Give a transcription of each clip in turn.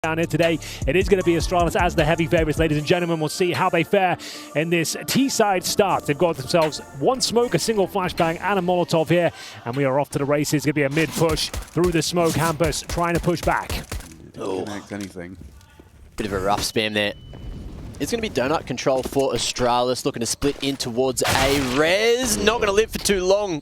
Down here today, it is going to be Astralis as the heavy favorites, ladies and gentlemen. We'll see how they fare in this T-side start. They've got themselves one smoke, a single flashbang, and a Molotov here, and we are off to the races. It's going to be a mid-push through the smoke. Hampus trying to push back. Oh, connect anything. Bit of a rough spam there. It's going to be donut control for Astralis, looking to split in towards a res. Not going to live for too long.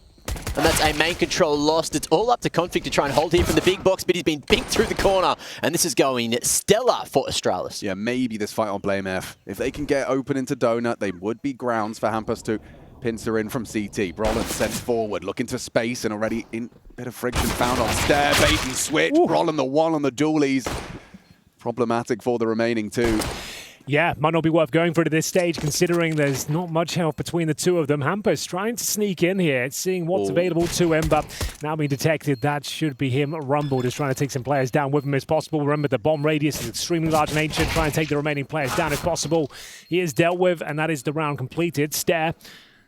And that's a main control lost. It's all up to Config to try and hold here from the big box, but he's been binked through the corner. And this is going stellar for Astralis. Yeah, maybe this fight on Blame F. If they can get open into Donut, they would be grounds for Hampus to pincer in from CT. Brolin sent forward, looking to space, and already in bit of friction found on stair, bait and switch. Brolin the one on the dualies. Problematic for the remaining two. Yeah, might not be worth going for it at this stage, considering there's not much help between the two of them. Hampus trying to sneak in here, seeing what's available to him, but now being detected, that should be him. Rumble just trying to take some players down with him as possible. Remember, the bomb radius is extremely large in Ancient, trying to take the remaining players down if possible. He is dealt with, and that is the round completed. Stair.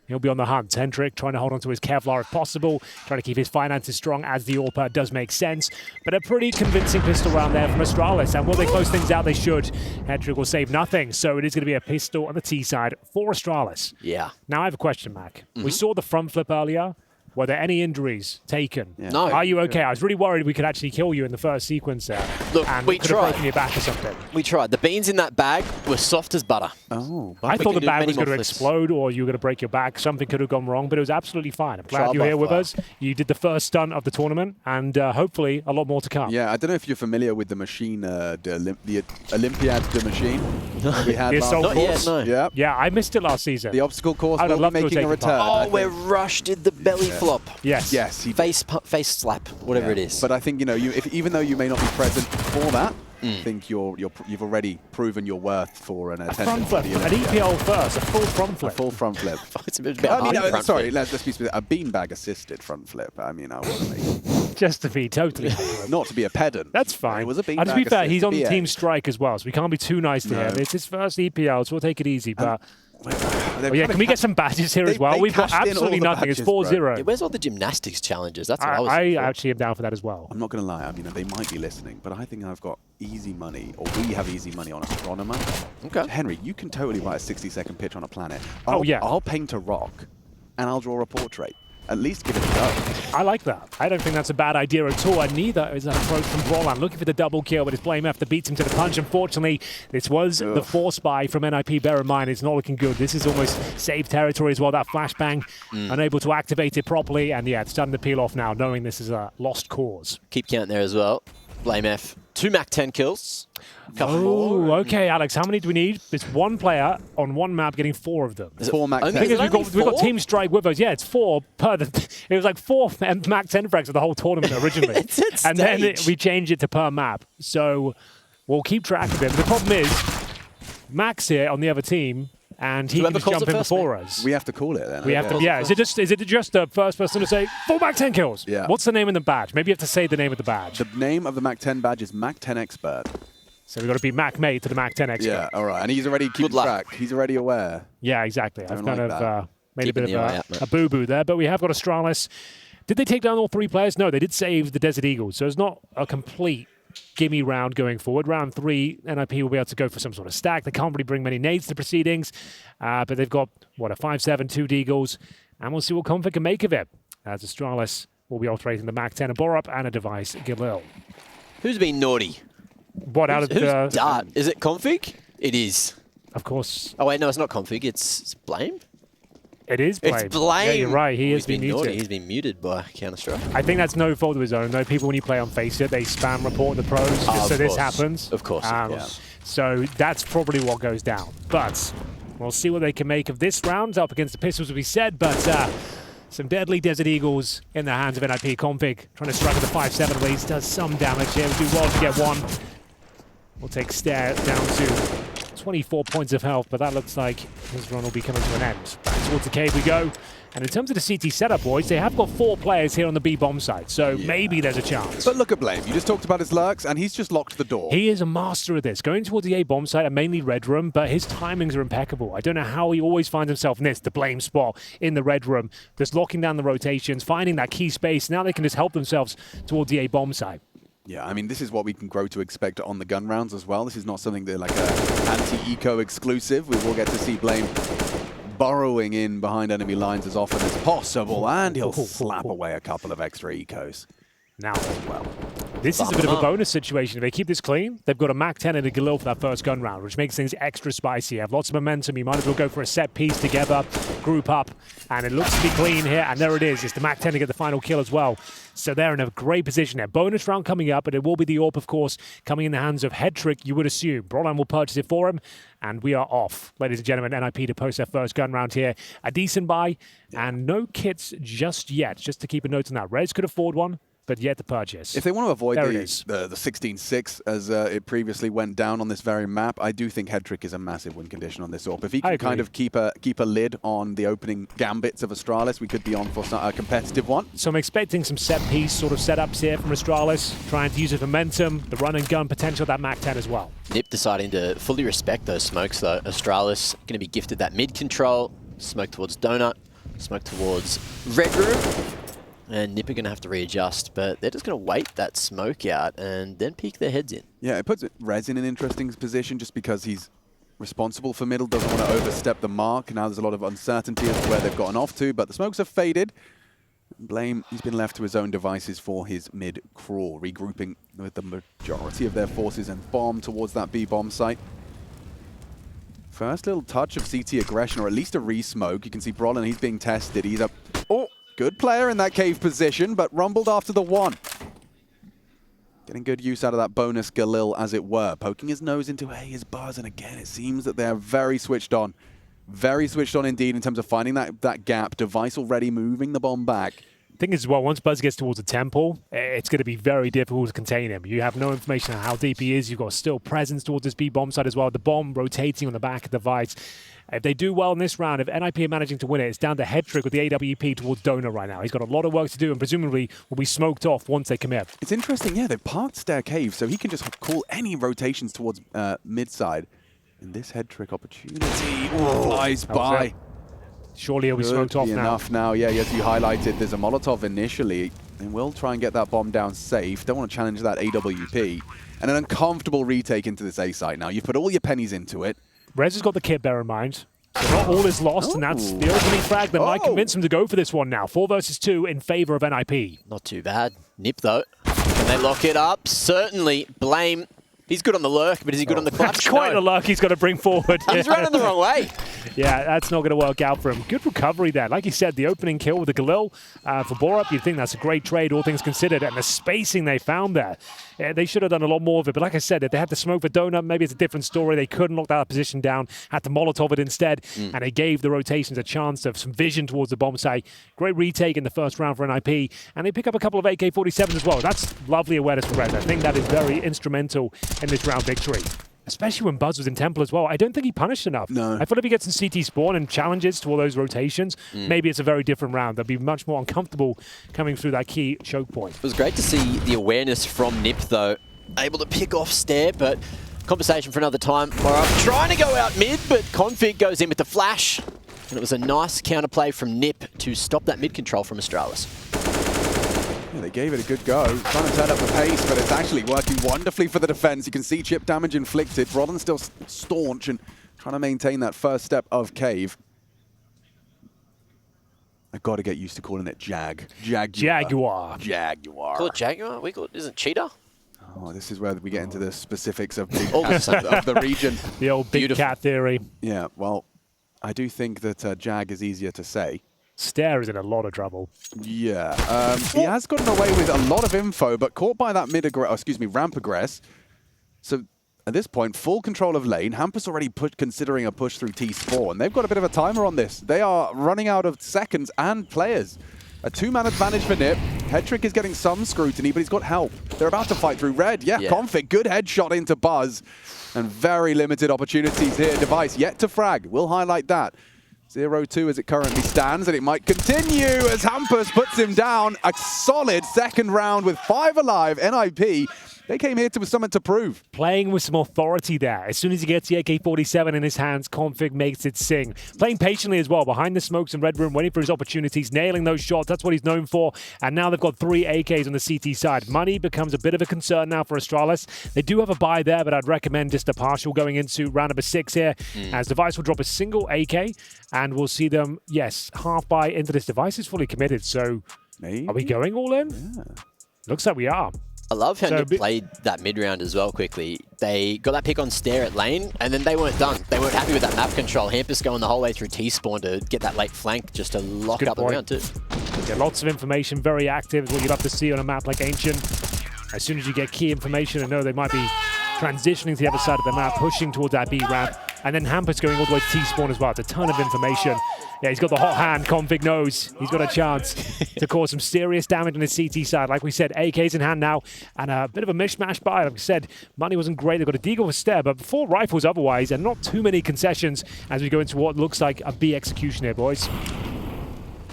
He'll be on the hunt. Hendrik trying to hold on to his Kevlar if possible, trying to keep his finances strong as the AWP does make sense. But a pretty convincing pistol round there from Astralis. And will they close things out? They should. Hendrik will save nothing. So it is going to be a pistol on the T side for Astralis. Yeah. Now I have a question, Mac. We saw the front flip earlier. Were there any injuries taken? Yeah. No. Are you okay? I was really worried we could actually kill you in the first sequence there. Look, and we could have tried. broken your back or something. We tried. The beans in that bag were soft as butter. Oh, I thought the do bag many was going to more flips. explode or you were going to break your back. Something could have gone wrong, but it was absolutely fine. I'm glad Trial you're by here with fire. us. You did the first stunt of the tournament, and hopefully a lot more to come. yeah, I don't know if you're familiar with the machine, the Olympiad de machine we had The last assault Not yet, course? no. Yeah, Yeah, I missed it last season. the obstacle course I'd will love be to have making a taken part. return. I Oh, where think. Rush did the belly flop. Yes. Yes, he Face slap, whatever it is. But I think, you know, even though you may not be present for that, I think you've already proven your worth for an Front attendance. flip, at the an Olympics. EPL first, a full front A flip. full front flip. It's a bit I mean, hard front sorry, flip. let's be specific. A beanbag assisted front flip. I mean, I wasn't Just to be totally not to be a pedant. That's fine. It was a beanbag And to be fair, he's on assisted the BA. team strike as well, so we can't be too nice to him. It's his first EPL, so we'll take it easy. But They've yeah, kinda can we get some badges here as well? they We've got cashed in all absolutely the nothing. It's badges, bro. 4-0. Yeah, where's all the gymnastics challenges? That's what I was I thinking for. actually am down for that as well. I'm not going to lie. I mean, they might be listening, but I think I've got easy money, or we have easy money on Astronomer. Okay. Henry, you can totally write a 60-second pitch on a planet. Yeah. I'll paint a rock, and I'll draw a portrait. At least give it a go. I like that. I don't think that's a bad idea at all, and neither is that approach from Brolan. Looking for the double kill, but it's Blame F that beats him to the punch. Unfortunately, this was the force buy from NiP. Bear in mind, it's not looking good. This is almost safe territory as well. That flashbang, unable to activate it properly, and yeah, it's starting to peel off now, knowing this is a lost cause. Keep count there as well. Blame F. 2 Mac 10 kills. Couple Oh, more. okay, Alex. How many do we need? It's one player on one map getting 4 of them. Is it 4 Mac only- 10. is it Because only we've got 4? Team Strike with us. Yeah, it's 4 per the. It was like 4 Mac 10 frags for the whole tournament originally. It's at and then stage. we changed it to per map. So we'll keep track of him. The problem is, Mac's here on the other team, and he can Whoever just calls jump it in first, before mate. us. We have to call it then. We have to. Yeah. Yeah. Is it just the first person to say 4 Mac 10 kills? Yeah. What's the name of the badge? Maybe you have to say the name of the badge. The name of the Mac 10 badge is Mac 10 Expert. So we've got to be Mac mate to the Mac 10 expert. Yeah, all right. And he's already keeping luck. track. He's already aware. Yeah, exactly. I've Don't kind like of that. made Keeping a bit the of eye out, mate. a boo-boo there, but we have got Astralis. Did they take down all 3 players? No, they did save the Desert Eagles, so it's not a complete gimme round going forward. Round 3, NiP will be able to go for some sort of stack. They can't really bring many nades to proceedings, but they've got, what, a 5-7, 2 Deagles, and we'll see what Config can make of it, as Astralis will be operating the Mac 10, a Borup, and a device, Galil. Who's been naughty? What out of Who's the... Dart? Is it Config? It is. Of course, Oh, wait, no, it's not Config. It's Blame? it is Blame. It's Blame. Yeah, you're right. He has He's been naughty. muted. He's been muted by Counter-Strike. I think that's no fault of his own, though. People, when you play on Faceit, they spam report the pros, Oh, so of this course. happens. Of course, of course. So that's probably what goes down. But we'll see what they can make of this round up against the Pistols, as we said. But some deadly Desert Eagles in the hands of NiP. Config trying to strike with the 5-7 leads, does some damage here. We do well to get one. We'll take Stair down to 24 points of health, but that looks like his run will be coming to an end. Back towards the cave we go. And in terms of the CT setup, boys, they have got 4 players here on the B bomb side, so maybe there's a chance. But look at Blame. You just talked about his lurks, and he's just locked the door. He is a master of this, going towards the A bomb site and mainly red room, but his timings are impeccable. I don't know how he always finds himself in this, the Blame spot in the red room, just locking down the rotations, finding that key space. Now they can just help themselves towards the A bomb site. Yeah, I mean, this is what we can grow to expect on the gun rounds as well. This is not something that like a anti-eco exclusive. We will get to see Blame burrowing in behind enemy lines as often as possible, and he'll slap away a couple of extra ecos. Now as well. This is a bit of a bonus situation. If they keep this clean, they've got a Mac 10 and a Galil for that first gun round, which makes things extra spicy. You have lots of momentum. You might as well go for a set piece together, group up, and it looks to be clean here. And there it is. It's the Mac 10 to get the final kill as well. So they're in a great position there. Bonus round coming up, but it will be the AWP, of course, coming in the hands of Headtrick, you would assume. Brolan will purchase it for him, and we are off. Ladies and gentlemen, NiP to post their first gun round here. A decent buy, and no kits just yet. Just to keep a note on that. Rez could afford one, but yet to purchase. If they want to avoid the 16-6 as it previously went down on this very map, I do think Headtrick is a massive win condition on this AWP. If he can kind of keep a lid on the opening gambits of Astralis, we could be on for a competitive one. So I'm expecting some set piece sort of setups here from Astralis, trying to use the momentum, the run and gun potential of that Mac 10 as well. NiP deciding to fully respect those smokes though. Astralis going to be gifted that mid control, smoke towards Donut, smoke towards Red Room. And NiP are going to have to readjust, but they're just going to wait that smoke out and then peek their heads in. Yeah, it puts Rez in an interesting position just because he's responsible for middle, doesn't want to overstep the mark. Now there's a lot of uncertainty as to where they've gotten off to, but the smokes have faded. Blame, he's been left to his own devices for his mid-crawl, regrouping with the majority of their forces and bomb towards that B-bomb site. First little touch of CT aggression, or at least a re-smoke. You can see Brolan, he's being tested. He's up. Oh! Good player in that cave position, but rumbled after the one. Getting good use out of that bonus Galil, as it were. Poking his nose into his buzz, and again, it seems that they're very switched on. Very switched on indeed in terms of finding that gap. Device already moving the bomb back. Thing is, well, once Buzz gets towards the temple, it's going to be very difficult to contain him. You have no information on how deep he is. You've got still presence towards this B-bomb side as well. The bomb rotating on the back of the Device. If they do well in this round, if NiP are managing to win it, it's down to Headtrick with the AWP towards Donut right now. He's got a lot of work to do and presumably will be smoked off once they commit. It's interesting, yeah, they've parked Stair Cave, so he can just call any rotations towards mid-side. And this Headtrick opportunity flies by. Surely he'll be smoked off now. Enough now, yeah, as you highlighted, there's a Molotov initially. They will try and get that bomb down safe. Don't want to challenge that AWP. And an uncomfortable retake into this A site now. You've put all your pennies into it. Rez has got the kit, bear in mind. So not all is lost, and that's the opening frag that might convince him to go for this one now. 4 versus 2 in favor of NiP. Not too bad. NiP, though. Can they lock it up? Certainly. Blame. He's good on the lurk, but is he good on the clutch? That's quite a lurk he's got to bring forward. He's running the wrong way. Yeah, that's not going to work out for him. Good recovery there. Like you said, the opening kill with the Galil for Borup, you'd think that's a great trade, all things considered. And the spacing they found there, they should have done a lot more of it. But like I said, if they had to smoke for Donut, maybe it's a different story. They couldn't lock that position down, had to Molotov it instead, and they gave the rotations a chance of some vision towards the bomb site. Great retake in the first round for NiP, and they pick up a couple of AK-47s as well. That's lovely awareness from Rez. I think that is very instrumental in this round victory. Especially when Buzz was in Temple as well. I don't think he punished enough. No. I feel if he gets in CT spawn and challenges to all those rotations, maybe it's a very different round. They'll be much more uncomfortable coming through that key choke point. It was great to see the awareness from NiP, though. Able to pick off Stair, but conversation for another time. Trying to go out mid, but Config goes in with the flash. And it was a nice counterplay from NiP to stop that mid control from Astralis. Yeah, they gave it a good go, trying to turn up the pace, but it's actually working wonderfully for the defense. You can see chip damage inflicted. Brolan's still staunch and trying to maintain that first step of Cave. I've got to get used to calling it Jaguar. Jaguar. Call it Jaguar? We call it, isn't Cheetah? Oh, this is where we get into the specifics of the region. The old big cat theory. Yeah, well, I do think that Jag is easier to say. Stair is in a lot of trouble. Yeah, he has gotten away with a lot of info, but caught by that ramp aggress. So at this point, full control of lane. Hampus already considering a push through T-Spawn. They've got a bit of a timer on this. They are running out of seconds and players. A 2-man advantage for NiP. Headtrick is getting some scrutiny, but he's got help. They're about to fight through red. Yeah, Config, good headshot into Buzz. And very limited opportunities here. Device yet to frag. We'll highlight that. 0-2 as it currently stands, and it might continue as Hampus puts him down. A solid second round with 5 alive. NiP They came here with something to prove. Playing with some authority there. As soon as he gets the AK-47 in his hands, Config makes it sing. Playing patiently as well, behind the smokes in red room, waiting for his opportunities, nailing those shots. That's what he's known for. And now they've got 3 AKs on the CT side. Money becomes a bit of a concern now for Astralis. They do have a buy there, but I'd recommend just a partial going into round number 6 here, as Device will drop a single AK, and we'll see them, yes, half buy into this. Device is fully committed, so Maybe. are we going all in? Yeah. Looks like we are. I love how NiP played that mid-round as well quickly. They got that pick on Stair at lane, and then they weren't done. They weren't happy with that map control. Hampus going the whole way through T-spawn to get that late flank just to lock up the round too. Yeah, lots of information, very active, is what you'd love to see on a map like Ancient. As soon as you get key information and know they might be transitioning to the other side of the map, pushing towards that B ramp, and then Hampus going all the way to T-spawn as well. It's a ton of information. Yeah, he's got the hot hand. Config knows he's got a chance to cause some serious damage on his CT side. Like we said, AK's in hand now, and a bit of a mishmash buy. Like I said, money wasn't great. They've got a deagle for Stair, but 4 rifles otherwise, and not too many concessions as we go into what looks like a B execution here, boys.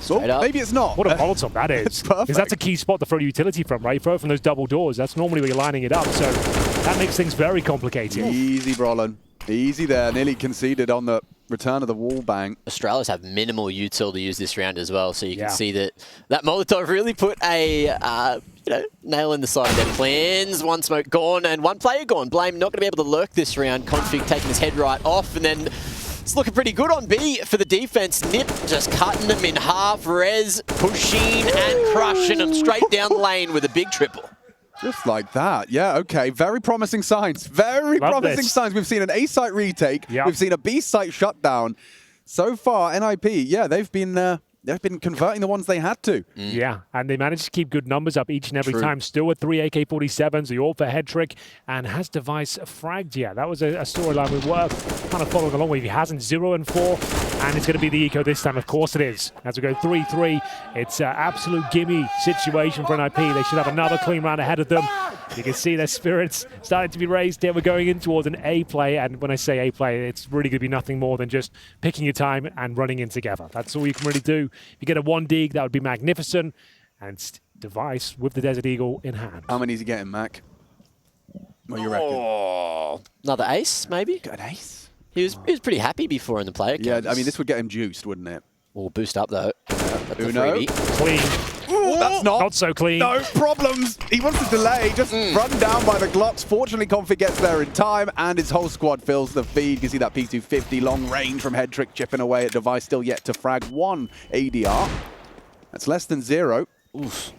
So maybe it's not. What a Molotov that is. Because that's a key spot to throw utility from, right? You throw it from those double doors. That's normally where you're lining it up, so that makes things very complicated. Easy, Brolin. Easy there. Nearly conceded on the return of the wall bang. Astralis have minimal util to use this round as well, so you can see that Molotov really put a nail in the side of their plans. 1 smoke gone and 1 player gone. Blame not going to be able to lurk this round. Config taking his head right off, and then it's looking pretty good on B for the defense. NiP just cutting them in half. Rez pushing and crushing them straight down the lane with a big triple. Just like that. Yeah, okay. Very promising signs. Very promising signs. We've seen an A site retake. We've seen a B site shutdown. So far, NiP, yeah, they've been converting the ones they had to. Yeah, and they managed to keep good numbers up each and every time. Still with 3 AK-47s, the all for head trick, and has Device fragged. Yeah, that was a storyline we were kind of following along with. He hasn't 0 and 4, and it's going to be the eco this time. Of course it is. As we go 3-3, it's an absolute gimme situation for NiP. They should have another clean round ahead of them. You can see their spirits starting to be raised here. We're going in towards an A play, and when I say A play, it's really going to be nothing more than just picking your time and running in together. That's all you can really do. If you get a 1 dig, that would be magnificent. And Device with the Desert Eagle in hand. How many is he getting, Mac? What do you reckon? Another ace, maybe? Got an ace? He was pretty happy before in the player counts. Yeah, I mean, this would get him juiced, wouldn't it? Or boost up, though. Uno. Clean. Ooh, that's not so clean. No problems. He wants to delay, just run down by the Glocks. Fortunately, Config gets there in time, and his whole squad fills the feed. You can see that P250 long range from head trick chipping away at Device, still yet to frag 1 ADR. That's less than 0. Oof.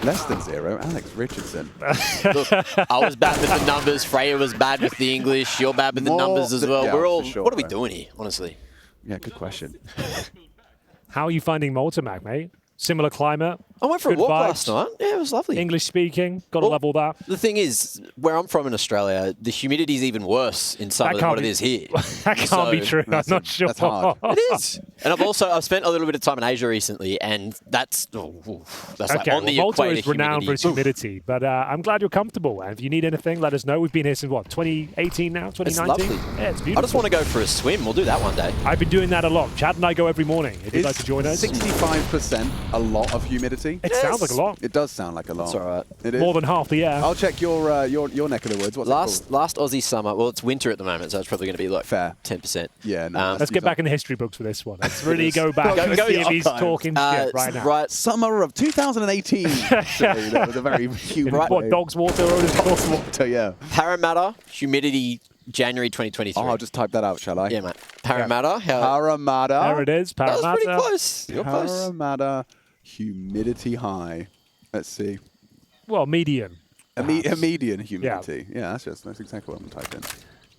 Less than 0, Alex Richardson. Look, I was bad with the numbers. Freya was bad with the English. You're bad with the numbers as well. Yeah, we're all. sure, what are we doing here, honestly? Yeah, good question. How are you finding Malta, Mac, mate? Similar climate? I went for a walk last night. Yeah, it was lovely. English speaking, got to level that. The thing is, where I'm from in Australia, the humidity is even worse in summer than what it is here. That can't be true. I'm not sure. That's hard. It is. And I've spent a little bit of time in Asia recently, and that's like on the Malta equator. is renowned for its humidity, but I'm glad you're comfortable. And if you need anything, let us know. We've been here since, what, 2018 now? 2019? It's lovely. Yeah, it's beautiful. I just want to go for a swim. We'll do that one day. I've been doing that a lot. Chad and I go every morning. If you'd like to join us. 65% a lot of humidity? It sounds like a lot. It does sound like a lot. That's all right. It is. More than half the air. I'll check your neck of the woods. What's last Aussie summer. Well, it's winter at the moment, so it's probably going to be like fair 10%. Yeah. No, let's get back in the history books for this one. Let's really go back and see if he's talking shit right now. Right. Summer of 2018. Actually, that was a very humid. What, Dog's Water? Dog's Water, yeah. Parramatta, humidity, January 2023. Oh, I'll just type that out, shall I? Yeah, mate. Parramatta. Parramatta. There it is. Parramatta. That was pretty close. You're close. Parramatta, humidity high. Let's see. Well, median. A median humidity. Yeah, that's exactly what I'm typing.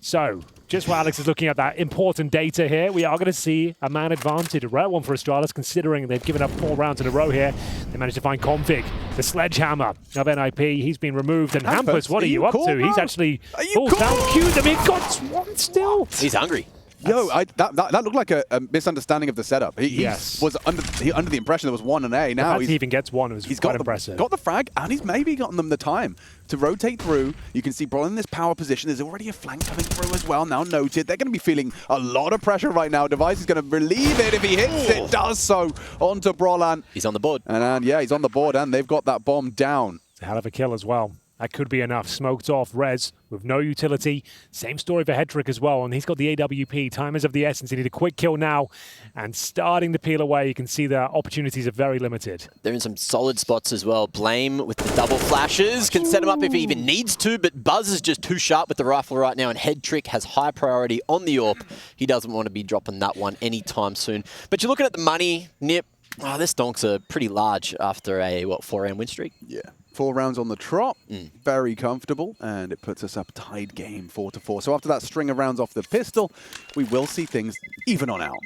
So, just while Alex is looking at that important data here, we are going to see a man advantage, a rare one for Astralis, considering they've given up 4 rounds in a row here. They managed to find Config, the sledgehammer of NiP. He's been removed. And Hampus, what are you up to? He's actually down queued them. He got one still. He's hungry. Yo, that looked like a misunderstanding of the setup. He was under the impression there was 1 and A. Now he even gets 1 was quite impressive. Got the frag, and he's maybe gotten them the time to rotate through. You can see Brolin in this power position. There's already a flank coming through as well. Now noted. They're going to be feeling a lot of pressure right now. Device is going to relieve it if he hits it. Does so onto Brolin. He's on the board. And yeah, he's on the board, and they've got that bomb down. It's a hell of a kill as well. That could be enough. Smoked off Rez with no utility. Same story for Hedrick as well. And he's got the AWP. Time is of the essence. He need a quick kill now. And starting to peel away, you can see the opportunities are very limited. They're in some solid spots as well. Blame with the double flashes. Can set him up if he even needs to. But Buzz is just too sharp with the rifle right now. And Hedrick has high priority on the AWP. He doesn't want to be dropping that one anytime soon. But you're looking at the money, NiP. Oh, this donks are pretty large after a, 4-round win streak? Yeah. 4 rounds on the trot, very comfortable, and it puts us up tied game 4-4. So after that string of rounds off the pistol, we will see things even on out.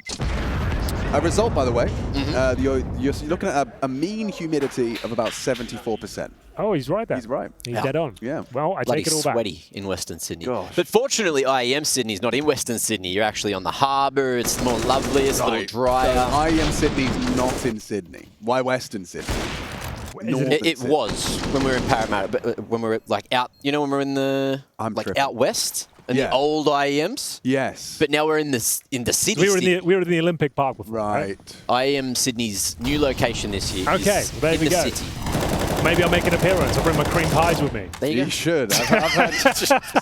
A result, by the way, you're looking at a mean humidity of about 74%. Oh, he's right there. He's right. He's dead on. Yeah. Well, I take it all back. Sweaty in Western Sydney. Gosh. But fortunately, IEM Sydney's not in Western Sydney. You're actually on the harbour. It's more lovely. It's a little drier. So IEM Sydney's not in Sydney. Why Western Sydney? It was when we were in Parramatta, but when we were like out, you know, when we were in the out west in the old IEMs. Yes. But now we're in the city. We were in the Olympic Park before. Right. IEM Sydney's new location this year. Okay, is there in we the go. city. Maybe I'll make an appearance. I'll bring my cream pies with me. There you You go. should. I've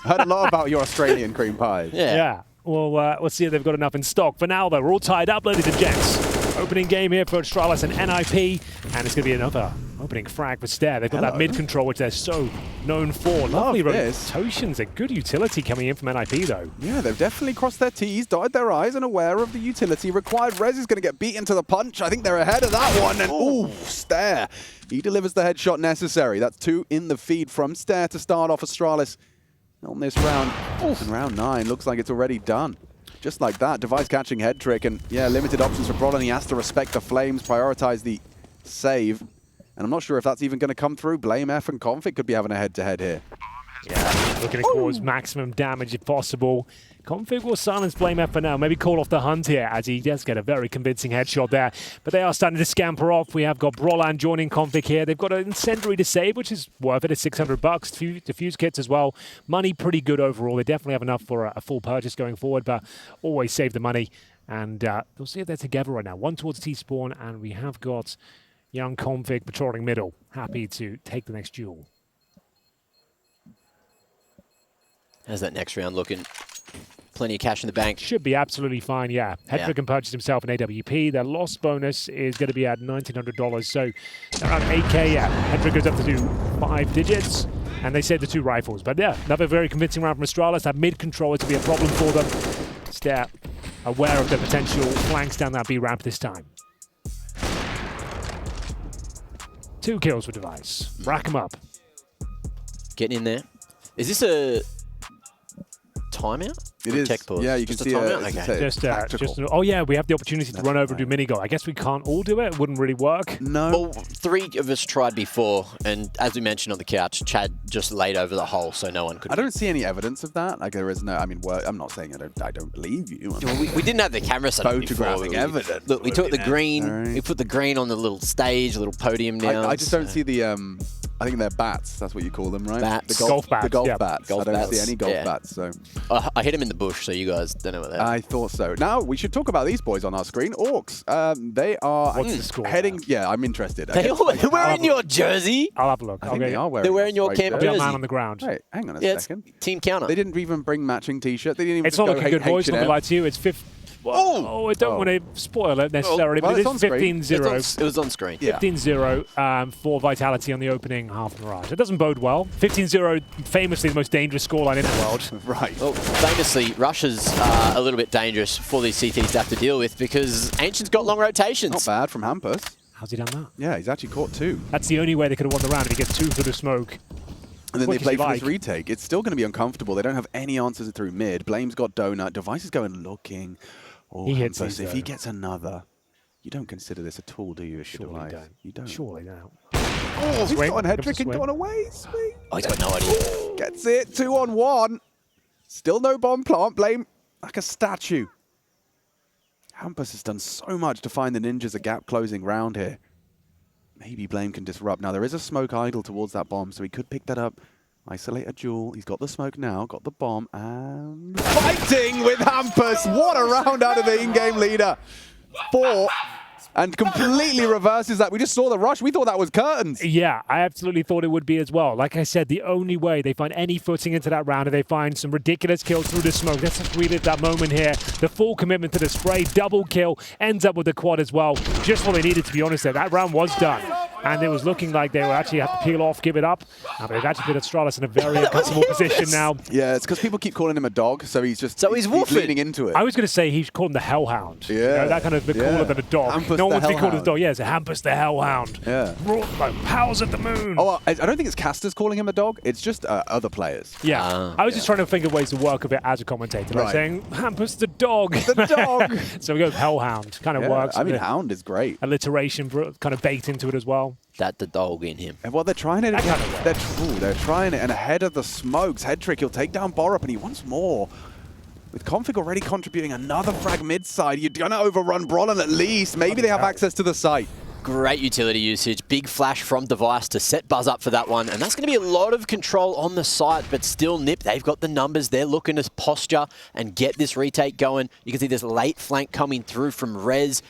heard a lot about your Australian cream pies. Yeah. Well, let's see if they've got enough in stock. For now, though, we're all tied up, ladies and gents. Opening game here for Astralis and NiP, and it's going to be another opening frag for Stair. They've got that mid control, which they're so known for. Lovely rotations, a good utility coming in from NiP, though. Yeah, they've definitely crossed their T's, dotted their I's, and aware of the utility required. Rez is going to get beaten to the punch. I think they're ahead of that one. And ooh, Stair. He delivers the headshot necessary. That's 2 in the feed from Stair to start off Astralis on this round. And round 9 looks like it's already done. Just like that, device catching head trick, and yeah, limited options for Brodin. He has to respect the flames, prioritize the save. And I'm not sure if that's even going to come through. Blame F and Config could be having a head-to-head here. Yeah, looking to cause maximum damage if possible. Config will silence Blame F for now. Maybe call off the hunt here, as he does get a very convincing headshot there. But they are starting to scamper off. We have got Brolan joining Config here. They've got an incendiary to save, which is worth it. It's $600. Defuse kits as well. Money pretty good overall. They definitely have enough for a full purchase going forward, but always save the money. And we'll see if they're together right now. One towards T-spawn, and we have got young Config patrolling middle. Happy to take the next duel. How's that next round looking? Plenty of cash in the bank. Should be absolutely fine, yeah. Hedrick can purchase himself an AWP. Their loss bonus is going to be at $1,900, so around 8K, yeah. Hedrick goes up to do 5 digits, and they save the 2 rifles. But yeah, another very convincing round from Astralis. That mid-control is to be a problem for them. They're aware of the potential flanks down that B ramp this time. 2 kills for Device. Rack him up. Getting in there. Is this a timeout? It is. Tech pause? Yeah, you can just see a timeout? Okay. Oh yeah, we have the opportunity to run over and do mini goal. I guess we can't all do it. It wouldn't really work. No. Well, 3 of us tried before, and as we mentioned on the couch, Chad just laid over the hole, so no one could. I don't see any evidence of that. Like there is no. I mean, I'm not saying I don't believe you. Well, we didn't have the camera set up photographing evidence. Look, we took the green. Right. We put the green on the little stage, little podium now. I just don't see the. I think they're bats. That's what you call them, right? Bats. The golf bats. The golf bats. Golf I don't bats. see any golf bats. So I hit him in the bush, so you guys don't know what that is. I thought so. Now we should talk about these boys on our screen. Orcs. They are What's the score heading. now? Yeah, I'm interested. They're wearing your jersey. I'll have a look. I think they are wearing. They're wearing your camp I'll be a jersey. man on the ground. Wait, hang on a Yeah, second. it's team counter. They didn't even bring matching T-shirts. They didn't even. It's not looking good, boys. Not H&M. to lie to you. It's 50. I don't want to spoil it necessarily, well, but it it's is on screen. 15-0. It was on screen. Yeah. 15-0 for Vitality on the opening half Mirage. It doesn't bode well. 15-0, famously the most dangerous scoreline in the world. Right. Well, famously, Russia's a little bit dangerous for these CTs to have to deal with because Ancient's got long rotations. Not bad from Hampus. How's he done that? Yeah, he's actually caught 2. That's the only way they could have won the round if he gets 2 for the smoke. And then Quick they play as you for this like. retake. It's still going to be uncomfortable. They don't have any answers through mid. Blame's got donut. Device is going looking. Oh, He hits Hampus, these, if he though. gets another, you don't consider this at all, do you? Surely Device? You don't. Surely don't. Oh, he's Swing. got on Gives a Hedrick and swing. gone away. Sweet. Oh, he's got no idea. Gets it. 2-on-1. Still no bomb plant. Blame like a statue. Hampus has done so much to find the ninjas a gap closing round here. Maybe Blame can disrupt. Now, there is a smoke idle towards that bomb, so he could pick that up. Isolate a duel. He's got the smoke now, got the bomb, and fighting with Hampus. What a round out of the in-game leader. 4 and completely reverses that. We just saw the rush. We thought that was curtains. Yeah, I absolutely thought it would be as well. Like I said, the only way they find any footing into that round is they find some ridiculous kills through the smoke. Let's just relive that moment here. The full commitment to the spray, double kill, ends up with the quad as well. Just what they needed, to be honest there. That round was done. And it was looking like they would actually have to peel off, give it up. But they've actually put Astralis in a very uncomfortable position now. Yeah, it's because people keep calling him a dog, so he's just he's leaning into it. I was going to say he's called him the Hellhound. Yeah. You know, that kind of the cooler than a dog. Hampus No one wants to be the called a Hellhound. dog. Yeah, it's a Hampus the Hellhound. Yeah. Like powers of the moon. Oh, I don't think it's casters calling him a dog. It's just other players. Yeah, I was just trying to think of ways to work with it as a commentator, like Right. saying Hampus the dog. The dog. So we go with Hellhound. Kind of Yeah, works. I mean, The Hound is great. alliteration kind of baked into it as well. That the dog in him. And well, they're trying it. That kind of They're trying it, and ahead of the smokes, head trick. He'll take down Borup, and he wants more. With Config already contributing another frag mid side, you're gonna overrun Brolin at least. Maybe they have access to the site. Great utility usage. Big flash from Device to set Buzz up for that one. And that's going to be a lot of control on the site, but still NiP, they've got the numbers. They're looking to posture and get this retake going. You can see this late flank coming through from Rez.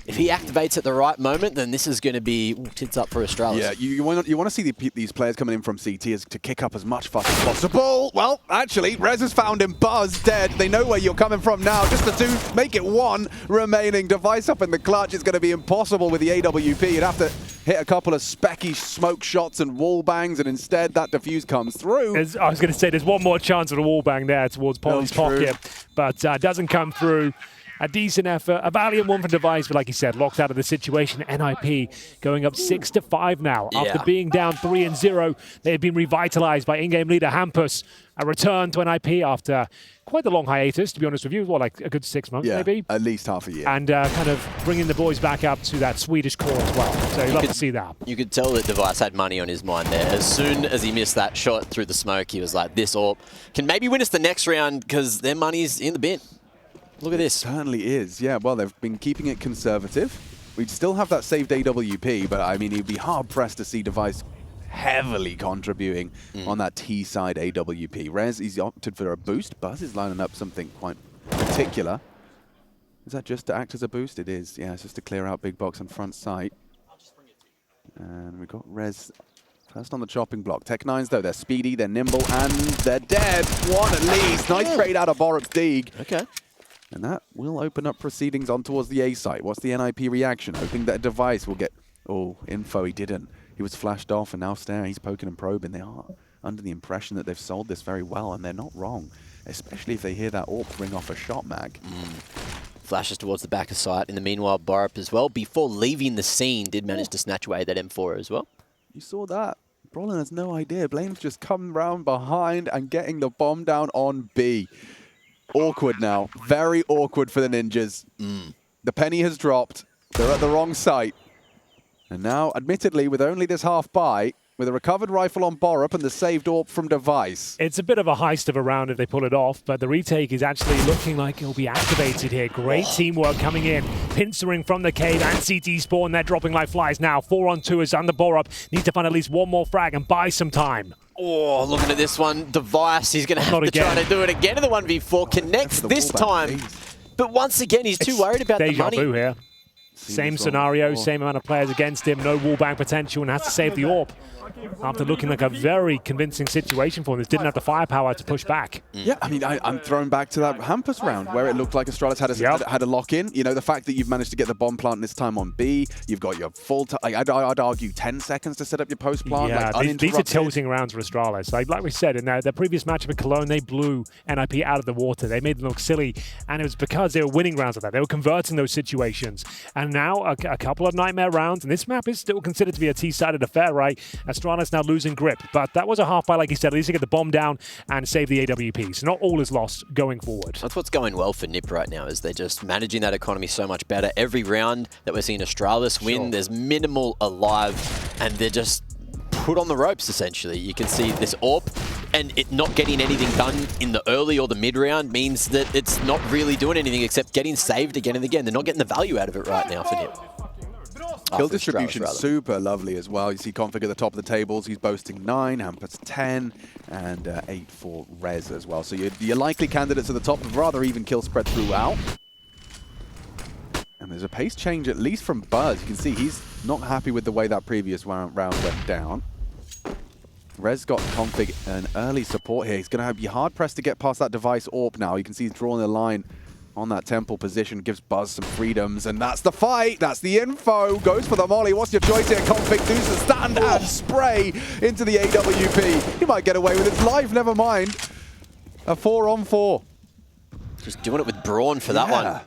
If he activates at the right moment, then this is going to be tits up for Astralis. Yeah, you want to see these players coming in from CT as to kick up as much fuss as possible. Well, actually, Rez has found him. Buzz dead. They know where you're coming from now. Just the two, make it one remaining. Device up in the clutch. It's going to be impossible with the AWP. You'd have to hit a couple of specky smoke shots and wall bangs, and instead that defuse comes through. I was going to say there's one more chance of a wall bang there towards Polly's pocket, but doesn't come through. A decent effort, a valiant one for Device, but like you said, locked out of the situation. NiP going up 6-5 now. After being down 3-0, they have been revitalized by in-game leader Hampus. A return to NiP after quite a long hiatus, to be honest with you. What, like a good 6 months, maybe? At least half a year. And kind of bringing the boys back up to that Swedish core as well. So you'd love to see that. You could tell that Device had money on his mind there. As soon as he missed that shot through the smoke, he was like, this AWP can maybe win us the next round because their money's in the bin. Look at this. It certainly is. Yeah, well, they've been keeping it conservative. We'd still have that saved AWP, but I mean, he'd be hard-pressed to see Device heavily contributing on that T-side AWP. Rez, he's opted for a boost. Buzz is lining up something quite particular. Is that just to act as a boost? It is. Yeah, it's just to clear out big box and front sight. And we've got Rez first on the chopping block. Tech9s, though, they're speedy, they're nimble, and they're dead. One at least. Nice trade out of Borup's Deeg. Okay. And that will open up proceedings on towards the A site. What's the NiP reaction? Hoping that Device will get... Oh, info, he didn't. He was flashed off and now staring. He's poking and probing. They are under the impression that they've sold this very well, and they're not wrong. Especially if they hear that AWP ring off a shot mag. Flashes towards the back of sight. In the meanwhile, Borup as well, before leaving the scene, did manage to snatch away that M4 as well. You saw that. Brolin has no idea. Blaine's just come round behind and getting the bomb down on B. Awkward now. Very awkward for the Ninjas. The penny has dropped. They're at the wrong site. And now, admittedly, with only this half buy, with a recovered rifle on Borup and the saved AWP from Device. It's a bit of a heist of a round if they pull it off, but the retake is actually looking like it'll be activated here. Great teamwork coming in. Pincering from the cave and CT spawn. They're dropping like flies now. 4-on-2 is under Borup. Need to find at least one more frag and buy some time. Oh, looking at this one. Device, he's going to have to try to do it again in the 1v4. Connects this time. But once again, he's too worried about the money. Deja vu here. Same scenario, same amount of players against him, no wallbang potential, and has to save the AWP. After looking like a very convincing situation for him, didn't have the firepower to push back. Yeah, I mean, I'm thrown back to that Hampus round where it looked like Astralis had a lock-in. You know, the fact that you've managed to get the bomb plant this time on B, you've got your full, I'd argue 10 seconds to set up your post plant. Yeah, like, these are tilting rounds for Astralis. Like we said, in their previous matchup in Cologne, they blew NiP out of the water. They made them look silly, and it was because they were winning rounds like that. They were converting those situations. And now a couple of nightmare rounds, and this map is still considered to be a T-sided affair, right? Astralis now losing grip, but that was a half buy, like you said. At least to get the bomb down and save the AWP. So not all is lost going forward. That's what's going well for NiP right now, is they're just managing that economy so much better. Every round that we're seeing Astralis win, there's minimal alive, and they're just put on the ropes, essentially. You can see this AWP, and it not getting anything done in the early or the mid round means that it's not really doing anything except getting saved again and again. They're not getting the value out of it right now for NiP. Kill distribution super lovely as well. You see Config at the top of the tables. He's boasting 9, Hampus 10, and 8 for Rez as well. So your likely candidates at the top, rather even kill spread throughout. And There's a pace change, at least from Buzz. You can see he's not happy with the way that previous round went down. Rez got config an early support here. He's going to be hard-pressed to get past that device AWP now. You can see he's drawing the line on that temple position, gives Buzz some freedoms, and that's the fight. That's the info. Goes for the molly. What's your choice here? Config does the stand and spray into the AWP. He might get away with his life, never mind. A 4-on-4. Just doing it with brawn for that one.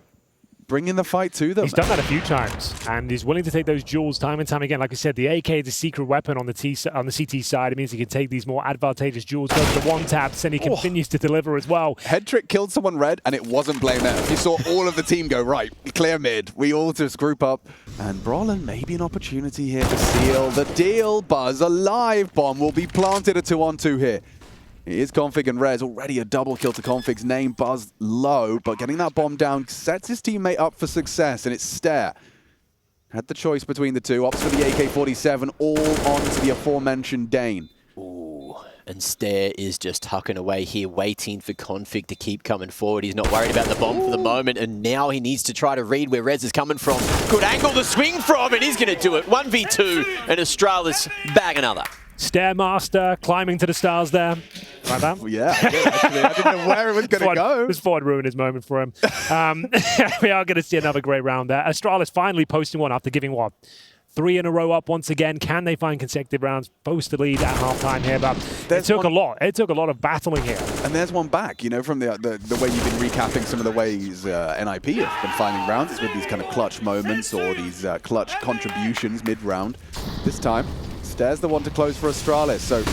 Bringing the fight to them. He's done that a few times, and he's willing to take those duels time and time again. Like I said, the AK is a secret weapon on the CT side. It means he can take these more advantageous duels, go for the one taps, and he continues to deliver as well. Head trick killed someone red, and it wasn't Blame F. You saw all of the team go, right, clear mid. We all just group up. And Brolin, maybe an opportunity here to seal the deal. Buzz alive. Bomb will be planted, a 2-on-2 here. It is Config and Rez, already a double kill to Config's name. Buzz low, but getting that bomb down sets his teammate up for success, and it's Stare. Had the choice between the two, opts for the AK-47, all onto the aforementioned Dane. Ooh, and Stare is just tucking away here, waiting for Config to keep coming forward. He's not worried about the bomb for the moment, and now he needs to try to read where Rez is coming from. Good angle to swing from, and he's going to do it. 1v2, and Astralis bag another. Stairmaster climbing to the stars there. Like that? Well, yeah, I did, actually. I didn't know where it was going to go. This Ford ruined his moment for him. We are going to see another great round there. Astralis finally posting one after giving, what, 3 in a row up once again. Can they find consecutive rounds? Post the lead at halftime here, but it took a lot. It took a lot of battling here. And there's one back, you know, from the way you've been recapping some of the ways NiP have been finding rounds. It's with these kind of clutch moments or these clutch contributions mid-round. This time, Stare's the one to close for Astralis, so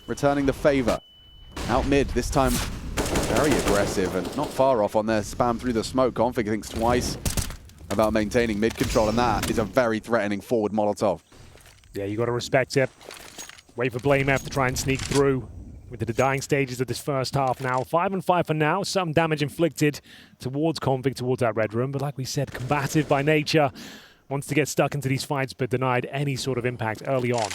returning the favor. Out mid, this time very aggressive and not far off on their spam through the smoke. Config thinks twice about maintaining mid control, and that is a very threatening forward Molotov. Yeah, you got to respect it. Wait for Blame F to try and sneak through with the dying stages of this first half now. 5-5 for now. Some damage inflicted towards Config, towards that red room, but like we said, combative by nature. Wants to get stuck into these fights, but denied any sort of impact early on.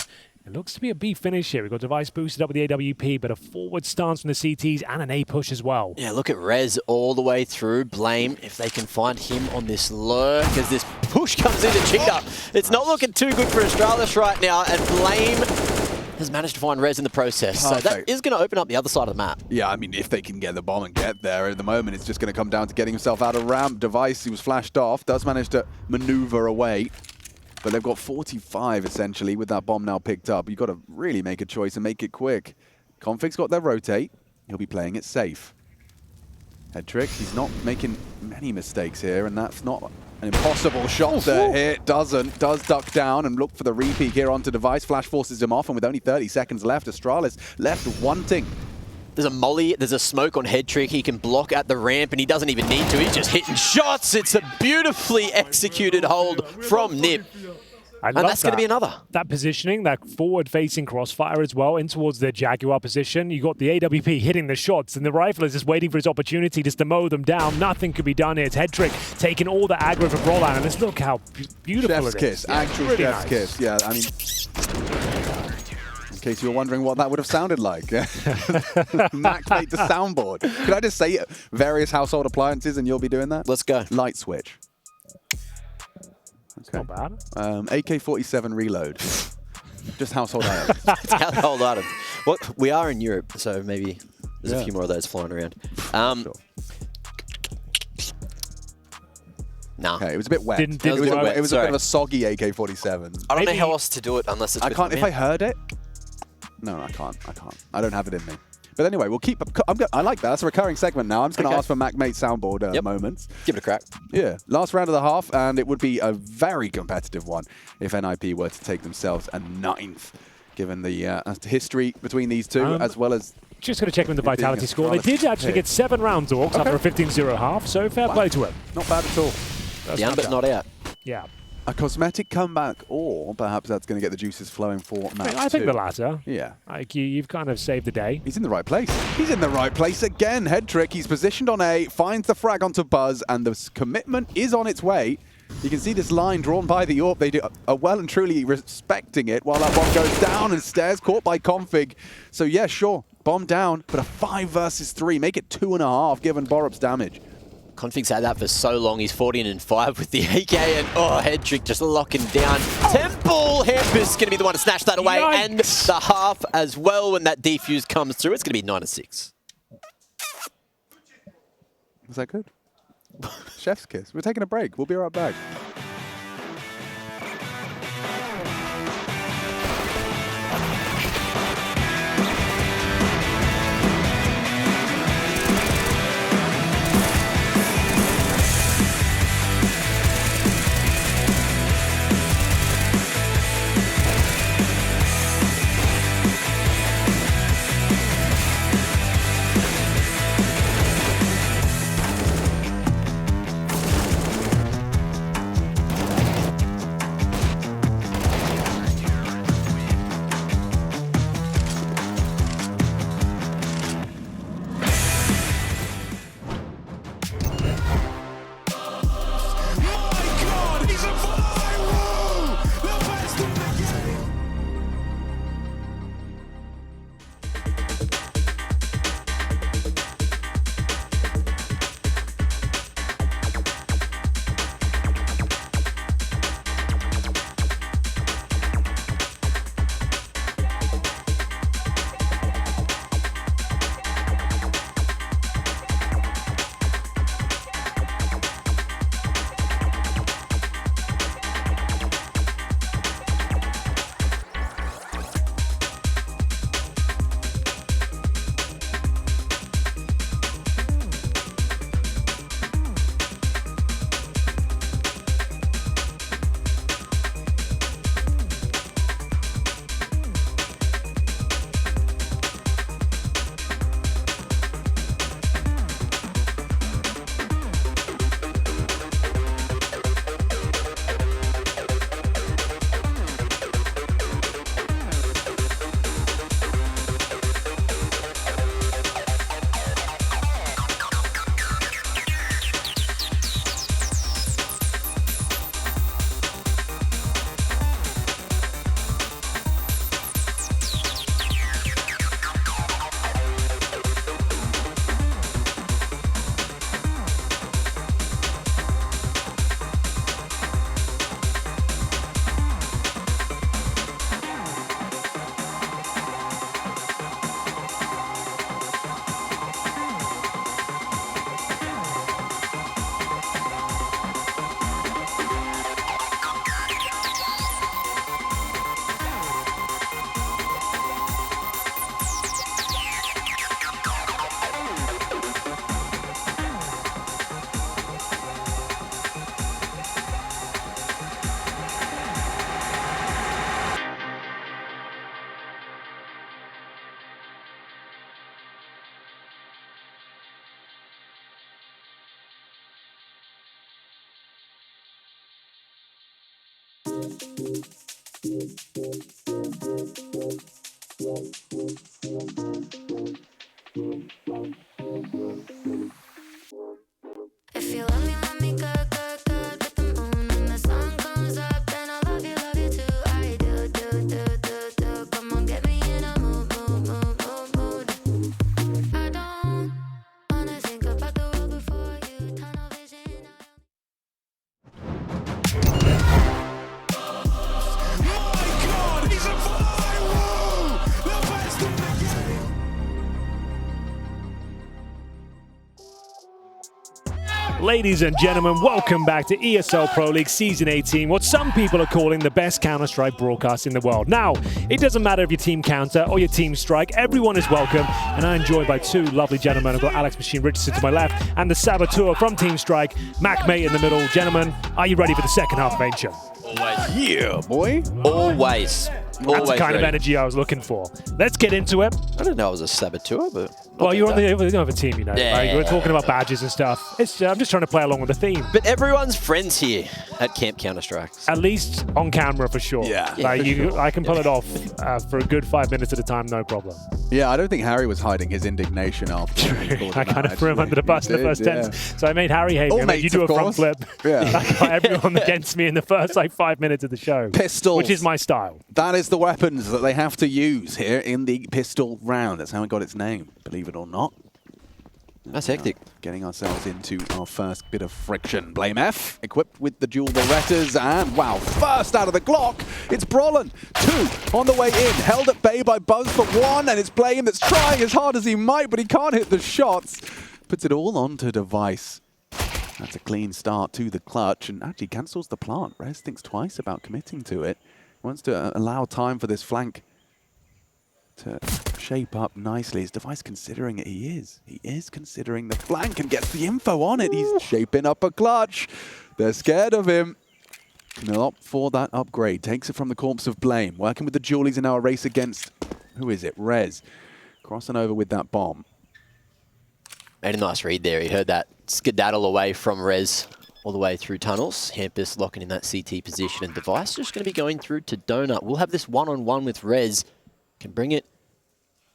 It looks to be a B finish here. We've got device boosted up with the AWP, but a forward stance from the CTs and an A push as well. Yeah, look at Rez all the way through. Blame if they can find him on this lurk as this push comes into Cheetah. It's not looking too good for Astralis right now, and Blame has managed to find Rez in the process. Perfect. So that is going to open up the other side of the map. Yeah, I mean, if they can get the bomb and get there, at the moment, it's just going to come down to getting himself out of ramp. Device, he was flashed off, does manage to maneuver away. But they've got 45, essentially, with that bomb now picked up. You've got to really make a choice and make it quick. Config's got their rotate. He'll be playing it safe. Head trick, he's not making many mistakes here, and that's not an impossible shot to hit. Does duck down and look for the repeat here onto Device. Flash forces him off, and with only 30 seconds left, Astralis left wanting. There's a molly, there's a smoke on Head Trick. He can block at the ramp, and he doesn't even need to. He's just hitting shots. It's a beautifully executed hold from NiP. And that's going to be another. That positioning, that forward-facing crossfire as well, in towards the Jaguar position. You got the AWP hitting the shots, and the rifle is just waiting for his opportunity just to mow them down. Nothing could be done here. It's Head Trick taking all the aggro from Roland, and just look how beautiful Chef's it is. kiss, actual really chef's nice. kiss. Yeah, I mean, in case you were wondering what that would have sounded like. Mac made the soundboard. Could I just say various household appliances and you'll be doing that? Let's go. Light switch. It's not bad. AK-47 reload. Just household items. It's household item. Well, we are in Europe, so maybe there's a few more of those flying around. Sure. Nah. Okay, it was a bit wet. Didn't it was, work. a bit of a soggy AK-47. I don't know how else to do it unless it's I can't, if I heard it. No, I can't. I don't have it in me. But anyway, we'll keep. I like that. That's a recurring segment now. I'm just going to ask for MacMate soundboard moments. Give it a crack. Yeah. Last round of the half, and it would be a very competitive one if NiP were to take themselves a 9th, given the history between these two, as well as. Just going to check with the vitality score. They did actually get 7 rounds orcs after a 15-0 half, so fair play to him. Not bad at all. Down but not out. Yeah. A cosmetic comeback, or perhaps that's going to get the juices flowing for match I think the latter. Yeah. Like you've kind of saved the day. He's in the right place. He's in the right place again. Head trick. He's positioned on A, finds the frag onto Buzz, and the commitment is on its way. You can see this line drawn by the AWP. They are well and truly respecting it while that bomb goes down and Stares caught by Config. So yeah, sure, bomb down, but a 5 versus 3. Make it 2.5 given Borup's damage. Config's had that for so long. He's 14-5 with the AK, and head trick just locking down. Temple Hampus going to be the one to snatch that away, and the half as well when that defuse comes through. It's going to be 9-6. Was that good? Chef's kiss. We're taking a break. We'll be right back. If you love me, good, good, good with the moon. When the sun comes up, then I love you too. I do. Come on, get me in a mood. I don't wanna think about the world before you. Tunnel vision. Ladies and gentlemen, welcome back to ESL Pro League Season 18, what some people are calling the best Counter-Strike broadcast in the world. Now, it doesn't matter if you're Team Counter or your Team Strike, everyone is welcome, and I'm joined by two lovely gentlemen. I've got Alex Machine Richardson to my left, and the Saboteur from Team Strike, Mac May in the middle. Gentlemen, are you ready for the second half of Ancient? Always. Yeah, boy. Always. That's the kind of energy I was looking for. Let's get into it. I didn't know I was a Saboteur, but... Well, you're on the other team, you know. Yeah. Like, we're talking about badges and stuff. I'm just trying to play along with the theme. But everyone's friends here at Camp Counter-Strike. At least on camera, for sure. Yeah. Like, I can pull it off for a good 5 minutes at a time, no problem. Yeah, I don't think Harry was hiding his indignation after. I kind of threw him under the bus in the first 10. So I made Harry hate me. I made you do a front flip. Yeah. I got everyone against me in the first 5 minutes of the show. Pistols. Which is my style. That is the weapons that they have to use here in the pistol round. That's how it got its name, believe it or not. That's hectic. Getting ourselves into our first bit of friction. Blame F, equipped with the dual Berettas, and wow, first out of the Glock, it's Brolin. 2 on the way in, held at bay by Buzz for 1, and it's Blame that's trying as hard as he might, but he can't hit the shots. Puts it all onto Device. That's a clean start to the clutch, and actually cancels the plant. Rez thinks twice about committing to it. Wants to allow time for this flank to shape up nicely. Is Device considering it? He is. He is considering the flank and gets the info on it. He's shaping up a clutch. They're scared of him. He'll opt for that upgrade. Takes it from the corpse of Blame. Working with the Julies in our race against, who is it? Rez. Crossing over with that bomb. Made a nice read there. He heard that skedaddle away from Rez all the way through tunnels. Hampus locking in that CT position, and Device just going to be going through to Donut. We'll have this one-on-one with Rez. Can bring it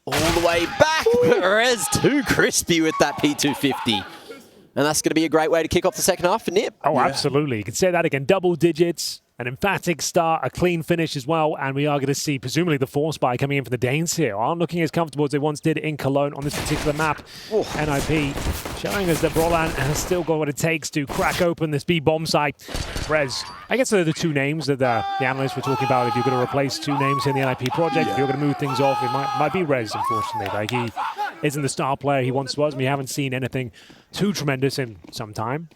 all the way back. Rez too crispy with that P250. And that's going to be a great way to kick off the second half for NiP. Oh, absolutely. You can say that again. Double digits, an emphatic start, a clean finish as well. And we are going to see, presumably, the force buy coming in for the Danes here. Aren't looking as comfortable as they once did in Cologne on this particular map. NiP showing us that Brolan has still got what it takes to crack open this B-bomb site. Rez, I guess they're the two names that the analysts were talking about. If you're going to replace two names in the NiP project, if you're going to move things off, it might be Rez, unfortunately. Like, he isn't the star player he once was. We haven't seen anything too tremendous in some time.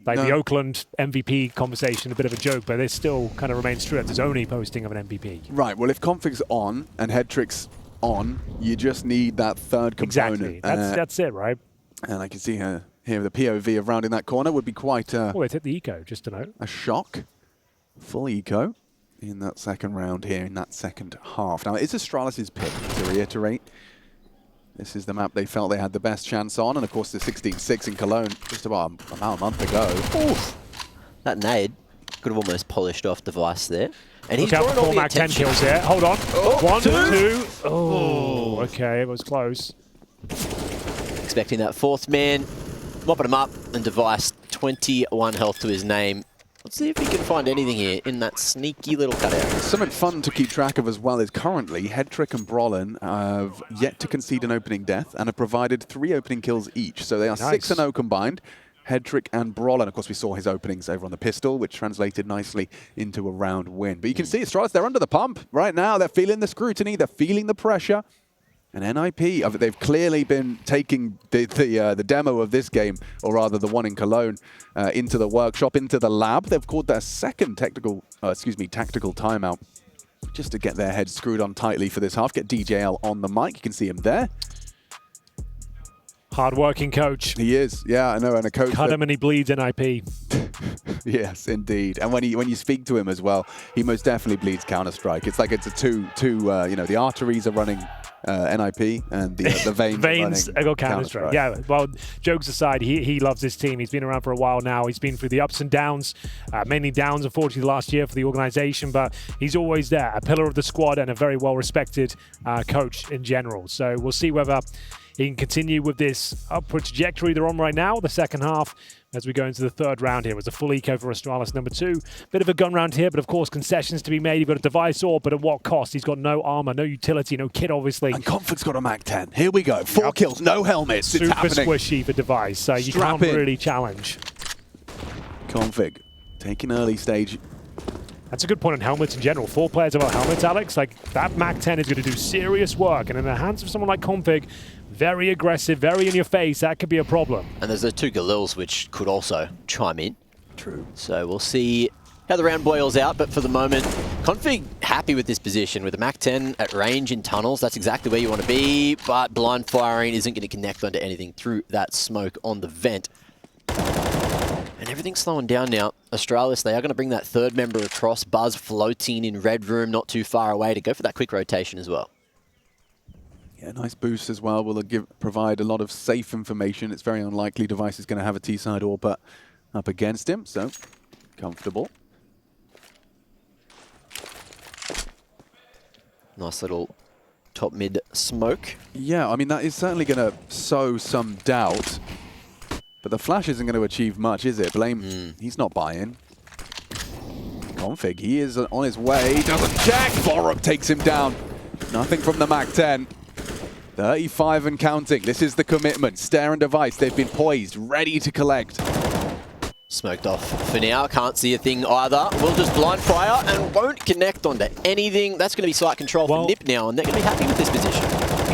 Like the Oakland MVP conversation, a bit of a joke, but it still kind of remains true. That's his only posting of an MVP. Right, well, if Config's on and Headtrick's on, you just need that third component. Exactly. That's it, right? And I can see here the POV of rounding that corner would be quite oh, it hit the eco, just to note. a shock. Full eco in that second round here, in that second half. Now, it's Astralis' pick, to reiterate. This is the map they felt they had the best chance on, and of course the 16-6 in Cologne just about a month ago. Oof. That nade could have almost polished off Device there. And he's Look out drawing for all the Mac 10 attention. kills here. Hold on. Oh, 1, two. 2. Oh, okay, it was close. Expecting that fourth man, mopping him up, and Device 21 health to his name. Let's see if we can find anything here in that sneaky little cutout. Something fun to keep track of as well is currently Headtrick and Brolin have yet to concede an opening death and have provided 3 opening kills each. So they are 6-0 combined. Headtrick and Brolin. Of course, we saw his openings over on the pistol, which translated nicely into a round win. But you can see Astralis, they're under the pump right now. They're feeling the scrutiny. They're feeling the pressure. And NiP, they've clearly been taking the demo of this game, or rather the one in Cologne, into the workshop, into the lab. They've called their second tactical timeout, just to get their heads screwed on tightly for this half. Get DJL on the mic. You can see him there. Hard-working coach. He is, yeah, I know, and a coach. Cut him and he bleeds NiP. Yes, indeed. And when you speak to him as well, he most definitely bleeds Counter-Strike. It's like it's a two the arteries are running NiP and the veins go Counter-Strike. Yeah, well, jokes aside, he loves his team. He's been around for a while now. He's been through the ups and downs, mainly downs, unfortunately, last year for the organization, but he's always there, a pillar of the squad and a very well-respected coach in general. So we'll see whether he can continue with this upward trajectory they're on right now, the second half, as we go into the third round here. It was a full eco for Astralis, number 2. Bit of a gun round here, but of course concessions to be made. You've got a Device orb, but at what cost? He's got no armor, no utility, no kit, obviously. And Config's got a Mac 10. Here we go. 4 kills, no helmets. Super it's happening. squishy for Device, so you Strap can't in. really challenge. Config taking early stage. That's a good point on helmets in general. 4 players about helmets, Alex. Like, that Mac 10 is going to do serious work, and in the hands of someone like Config, very aggressive, very in your face, that could be a problem. And there's those 2 Galils which could also chime in. True. So we'll see how the round boils out, but for the moment, Config happy with this position. With the Mac 10 at range in tunnels, that's exactly where you want to be, but blind firing isn't going to connect onto anything through that smoke on the vent. And everything's slowing down now. Astralis, they are going to bring that third member across. Buzz floating in red room, not too far away, to go for that quick rotation as well. Yeah, nice boost as well. Will provide a lot of safe information. It's very unlikely Device is going to have a T-side AWP up against him, so comfortable. Nice little top mid smoke. Yeah, I mean, that is certainly going to sow some doubt. But the flash isn't going to achieve much, is it? Blame, he's not buying. Config, he is on his way. Doesn't check. Borup takes him down. Nothing from the Mac 10. 35 and counting. This is the commitment. Stare and Device, they've been poised, ready to collect. Smoked off for now. Can't see a thing either. Will just blind fire and won't connect onto anything. That's going to be site control for NiP now, and they're going to be happy with this position.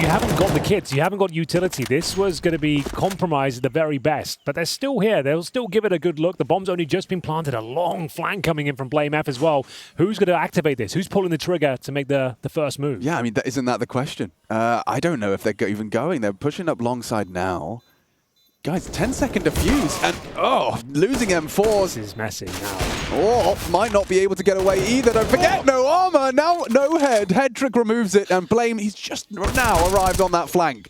You haven't got the kits. You haven't got utility. This was going to be compromised at the very best, but they're still here. They'll still give it a good look. The bomb's only just been planted. A long flank coming in from BlameF as well. Who's going to activate this? Who's pulling the trigger to make the first move? Yeah, I mean, isn't that the question? I don't know if they're even going. They're pushing up long side now. Guys, 10-second defuse, and losing M4s. This is messy now. Oh, might not be able to get away either. Don't forget, no armor, now no head. Head trick removes it, and Blame, he's just now arrived on that flank.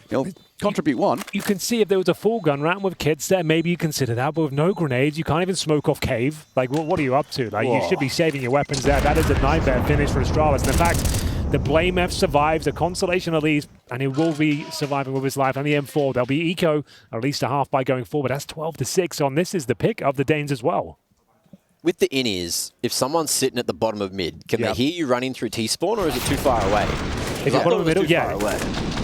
He'll contribute one. You can see if there was a full gun round with kits there, maybe you consider that, but with no grenades, you can't even smoke off cave. Like, what are you up to? Like, you should be saving your weapons there. That is a nightmare finish for Astralis. And in fact, the BlameF survives, a consolation at least, and he will be surviving with his life. And the M4, there'll be eco, at least a half by going forward. That's 12-6 on. This is the pick of the Danes as well. With the in-ears, if someone's sitting at the bottom of mid, can they hear you running through T-spawn, or is it too far away? Is it bottom of middle? Yeah. Away.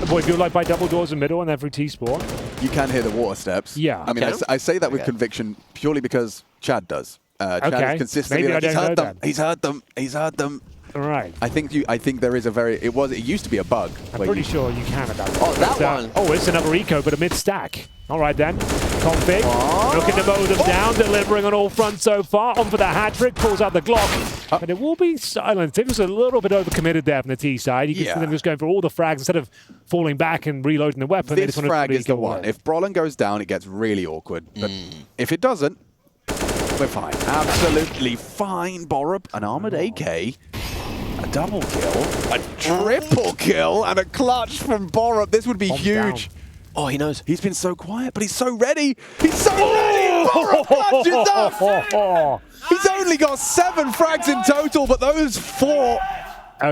Boy, if you're like by double doors in middle and then through T-spawn. You can hear the water steps. Yeah. I mean, I say that with conviction purely because Chad does. Chad is consistently Maybe like, I don't know that. He's heard them. He's heard them. All right. I think there is a very. It used to be a bug. I'm pretty sure you can at that point. Oh, that one. Oh, it's another eco, but a mid-stack. All right, then. Config. Looking to mow them down, delivering on all fronts so far. On for the hat-trick, pulls out the Glock. But it will be silenced. It was a little bit overcommitted there from the T side. You can see them just going for all the frags instead of falling back and reloading the weapon. This frag is the one. If Brolin goes down, it gets really awkward. But if it doesn't, we're fine. Absolutely fine. Borup, an armored AK, a double kill, a triple kill, and a clutch from Borup. This would be huge. Down. Oh, he knows. He's been so quiet, but he's so ready. He's so ready. Borup clutches up. He's only got 7 frags in total, but those 4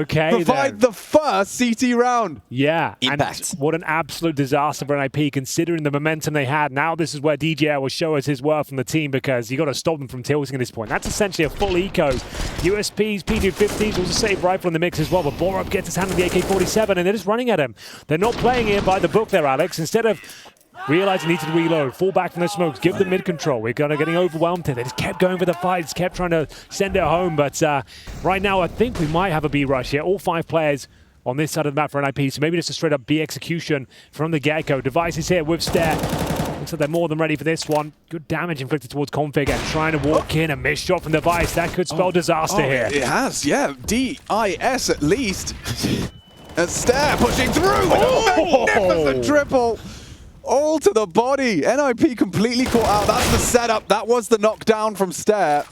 provide the first CT round. Yeah. Impact. And what an absolute disaster for NiP, considering the momentum they had. Now this is where DJL will show us his worth from the team, because you got to stop them from tilting at this point. That's essentially a full eco. USPs, P250s, also save rifle in the mix as well, but Borup gets his hand on the AK-47 and they're just running at him. They're not playing it by the book there, Alex. Instead of realizing they need to reload, fall back from the smokes, give them mid-control. We're kind of getting overwhelmed here. They just kept going for the fights, kept trying to send it home. But right now, I think we might have a B rush here. All 5 players on this side of the map for NiP, so maybe just a straight-up B execution from the get-go. Device is here with Stare. Looks like they're more than ready for this one. Good damage inflicted towards Config and trying to walk in. A missed shot from Device. That could spell disaster here. It has, yeah. DIS at least. And Stare pushing through. Oh, magnificent triple. All to the body. NiP completely caught out. That's the setup. That was the knockdown from Stare.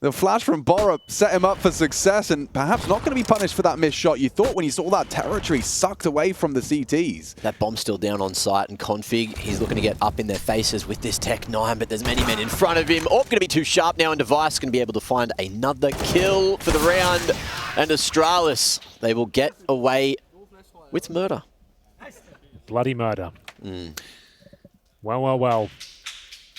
The flash from Borup set him up for success, and perhaps not going to be punished for that missed shot. You thought when you saw that territory sucked away from the CTs. That bomb's still down on site, and Config, he's looking to get up in their faces with this Tech 9, but there's many men in front of him. Orp going to be too sharp now, and Device going to be able to find another kill for the round. And Astralis, they will get away with murder. Bloody murder. Well.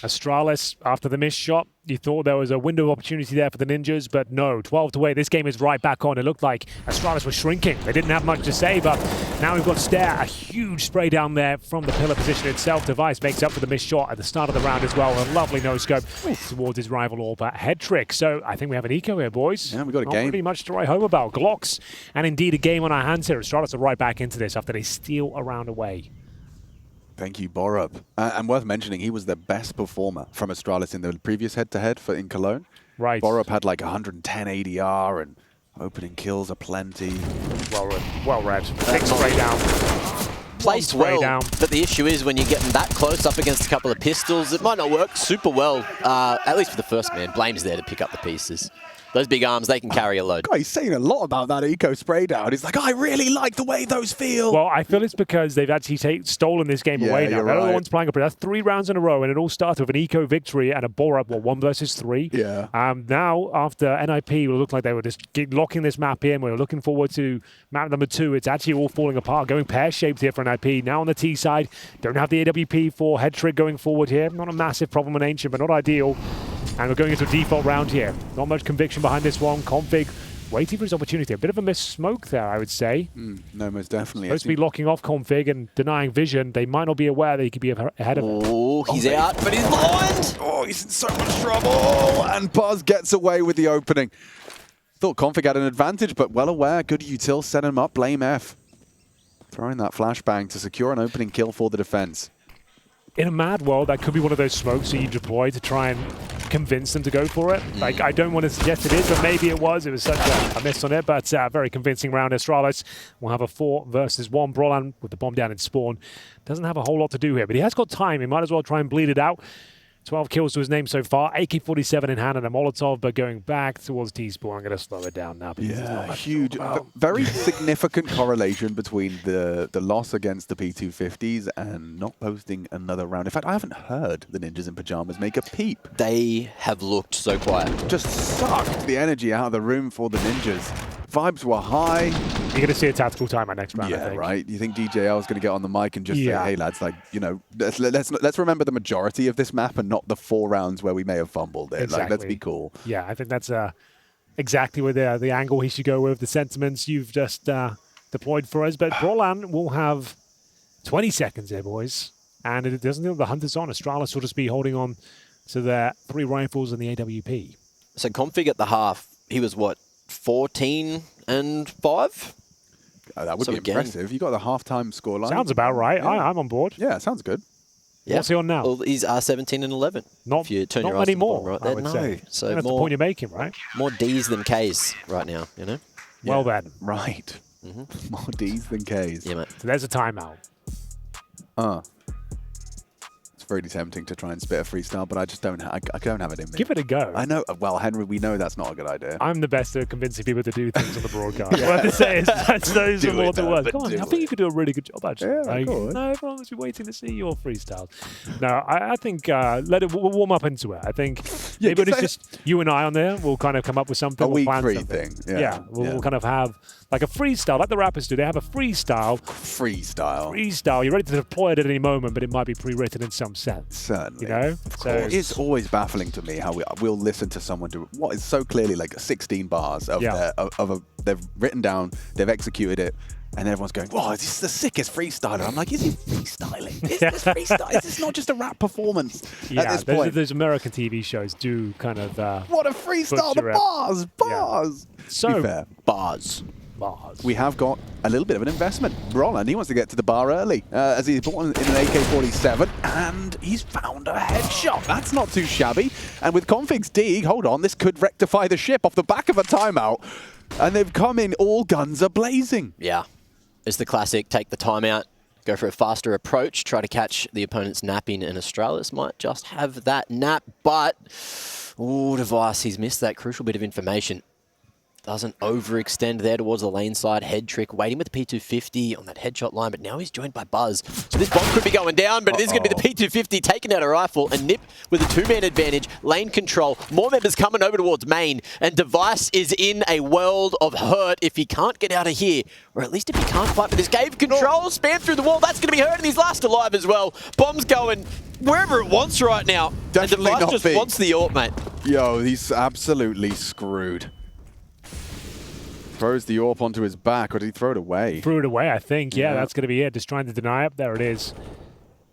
Astralis, after the missed shot, you thought there was a window of opportunity there for the Ninjas, but no, 12-8. This game is right back on. It looked like Astralis was shrinking. They didn't have much to say, but now we've got Stare, a huge spray down there from the pillar position itself. Device makes up for the missed shot at the start of the round as well. A lovely no-scope towards his rival Orb. Head trick. So I think we have an eco here, boys. Yeah, we got a Not game. really much to write home about. Glocks, and indeed a game on our hands here. Astralis are right back into this after they steal a round away. Thank you, Borup. And worth mentioning, he was the best performer from Astralis in the previous head-to-head in Cologne. Right. Borup had like 110 ADR and opening kills aplenty. Well read. Big spray down. Placed well, but the issue is when you're getting that close up against a couple of pistols, it might not work super well, at least for the first man. Blame's there to pick up the pieces. Those big arms, they can carry a load. God, he's saying a lot about that eco spray down. He's like, I really like the way those feel. Well, I feel it's because they've actually stolen this game away now. They're the ones playing up. That's 3 rounds in a row, and it all started with an eco victory and a Borup, 1 versus 3. Yeah. Now, after NiP, it looked like they were just locking this map in. We're looking forward to map number 2. It's actually all falling apart, going pear-shaped here for NiP. Now on the T side, don't have the AWP for head trick going forward here. Not a massive problem in Ancient, but not ideal. And we're going into a default round here. Not much conviction behind this one. Config waiting for his opportunity. A bit of a missed smoke there, I would say. No, most definitely. Supposed to be locking off config and denying vision. They might not be aware that he could be ahead of him. Oh, he's out, but he's blind. Oh, he's in so much trouble. And Buzz gets away with the opening. Thought config had an advantage, but well aware. Good util set him up. Blame F. Throwing that flashbang to secure an opening kill for the defense. In a mad world, that could be one of those smokes that you deploy to try and convince them to go for it. Like, I don't want to suggest it is, but maybe it was. It was such a miss on it, but very convincing round. Astralis will have a 4 versus 1. Brolan with the bomb down in spawn. Doesn't have a whole lot to do here, but he has got time. He might as well try and bleed it out. 12 kills to his name so far. AK-47 in hand and a Molotov, but going back towards T-spawn. I'm going to slow it down now. Yeah, huge. Very significant correlation between the loss against the P250s and not posting another round. In fact, I haven't heard the Ninjas in Pajamas make a peep. They have looked so quiet. Just sucked the energy out of the room for the Ninjas. Vibes were high. You're going to see a tactical time at next round, I Yeah, think. right. You think DJL is going to get on the mic and just say, hey, lads, like, you know, let's remember the majority of this map and not the 4 rounds where we may have fumbled it. Exactly. Like, let's be cool. Yeah, I think that's exactly where the angle he should go with, the sentiments you've just deployed for us. But Brolan will have 20 seconds here, boys. And it doesn't look the Hunter's on. Astralis will just be holding on to their 3 rifles and the AWP. So config at the half, he was what, 14 and 5? That would be impressive. You got the halftime scoreline. Sounds about right. Yeah. I'm on board. Yeah, sounds good. Yeah. What's he on now? Well, he's 17 and 11. Not, if you turn not your eyes many to the bottom more, right I there. would No. say. So that's the point you're making, right? More D's than K's right now, you know? Well then. Right. More D's than K's. Yeah, mate. So there's a timeout. It's very tempting to try and spit a freestyle, but I just don't. I don't have it in me. Give it a go. I know. Well, Henry, we know that's not a good idea. I'm the best at convincing people to do things on the broadcast. What I have to say is that's those are more the words. Come on, I think you could do a really good job, actually. Yeah, like, go on. no, everyone's been waiting to see your freestyles. No, I think we'll warm up into it. I think maybe it's just you and I on there. We'll kind of come up with something. A we'll week plan 3 something. thing. Yeah. We'll kind of have like a freestyle, like the rappers do. They have a freestyle. Freestyle. You're ready to deploy it at any moment, but it might be pre-written in some sense. Certainly. You know? So it's always baffling to me how we'll listen to someone do what is so clearly like 16 bars of they've written down, they've executed it, and everyone's going, "Wow, this is the sickest freestyler." I'm like, "Is he freestyling? Is this freestyle? Is this not just a rap performance?" At this point, those American TV shows do kind of. What a freestyle! The bars. So to be fair, Bars. we have got a little bit of an investment. Brolan, he wants to get to the bar early, as he's bought in an AK-47, and he's found a headshot. That's not too shabby. And with Config's dig, hold on, this could rectify the ship off the back of a timeout. And they've come in, all guns are blazing. Yeah. It's the classic, take the timeout, go for a faster approach, try to catch the opponent's napping, and Astralis might just have that nap, but, ooh, Device, he's missed that crucial bit of information. Doesn't overextend there towards the lane side. Head trick, waiting with the P250 on that headshot line, but now he's joined by Buzz. So this bomb could be going down, but it is going to be the P250 taking out a rifle, and NiP with a 2-man advantage, lane control, more members coming over towards main, and Device is in a world of hurt if he can't get out of here, or at least if he can't fight for this cave control, spam through the wall, that's going to be hurt, and he's last alive as well. Bomb's going wherever it wants right now. Definitely and Device not just big. wants the AWP, mate. Yo, he's absolutely screwed. Throws the AWP onto his back, or did he throw it away? Threw it away, I think. Yeah, that's going to be it. Just trying to deny it. There it is.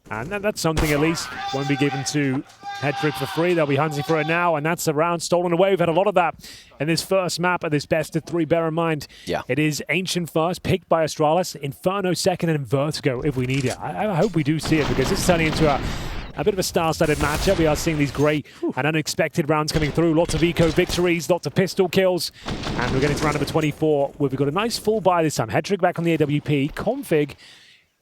And that's something at least won't be given to Head Trick for free. They'll be hunting for it now, and that's a round stolen away. We've had a lot of that in this first map of this best of 3. Bear in mind, it is Ancient first, picked by Astralis, Inferno second, and Vertigo if we need it. I hope we do see it, because it's turning into a bit of a star-studded matchup. We are seeing these great and unexpected rounds coming through. Lots of eco victories, lots of pistol kills. And we're getting to round number 24, where we've got a nice full buy this time. Hedrick back on the AWP. Config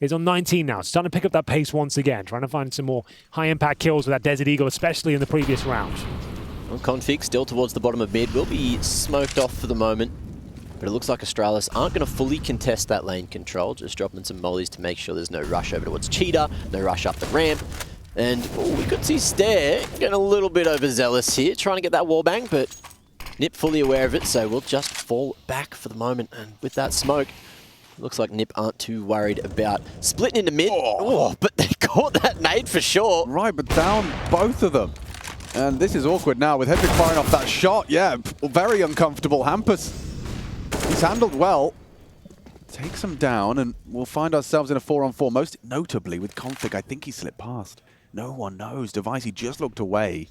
is on 19 now. Starting to pick up that pace once again. Trying to find some more high-impact kills with that Desert Eagle, especially in the previous round. Well, Config still towards the bottom of mid. Will be smoked off for the moment. But it looks like Astralis aren't going to fully contest that lane control. Just dropping some mollies to make sure there's no rush over towards Cheetah. No rush up the ramp. And we could see Stare getting a little bit overzealous here, trying to get that wallbang, but NiP fully aware of it, so we'll just fall back for the moment. And with that smoke, looks like NiP aren't too worried about splitting into mid. Oh, but they caught that nade for sure. Right, but down both of them. And this is awkward now with Hedrick firing off that shot. Yeah, very uncomfortable. Hampus He's handled well. Takes him down, and we'll find ourselves in a 4-on-4, most notably with Config. I think he slipped past. No one knows. Device, he just looked away.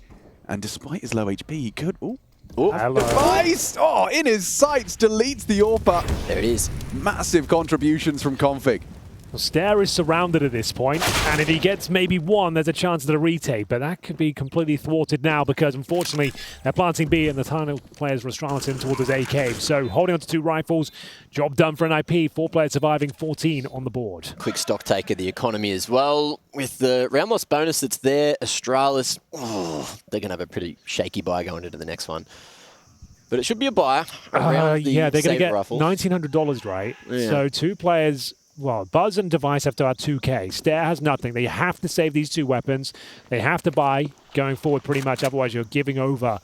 And despite his low HP, he could... Ooh. Device! Oh, in his sights, deletes the AWPer. There it is. Massive contributions from Config. Well, Stair is surrounded at this point, and if he gets maybe one, there's a chance of the retake, but that could be completely thwarted now because, unfortunately, they're planting B and the final players were Astralis in towards his A cave. So, holding on to 2 rifles, job done for NiP. 4 players surviving, 14 on the board. Quick stock take of the economy as well. With the round loss bonus that's there, Astralis, they're going to have a pretty shaky buy going into the next one. But it should be a buy around the yeah, they're going to get rifle. $1,900, right? Yeah. So 2 players... Well, Buzz and Device have to have 2K. Stair has nothing. They have to save these 2 weapons. They have to buy going forward pretty much. Otherwise, you're giving over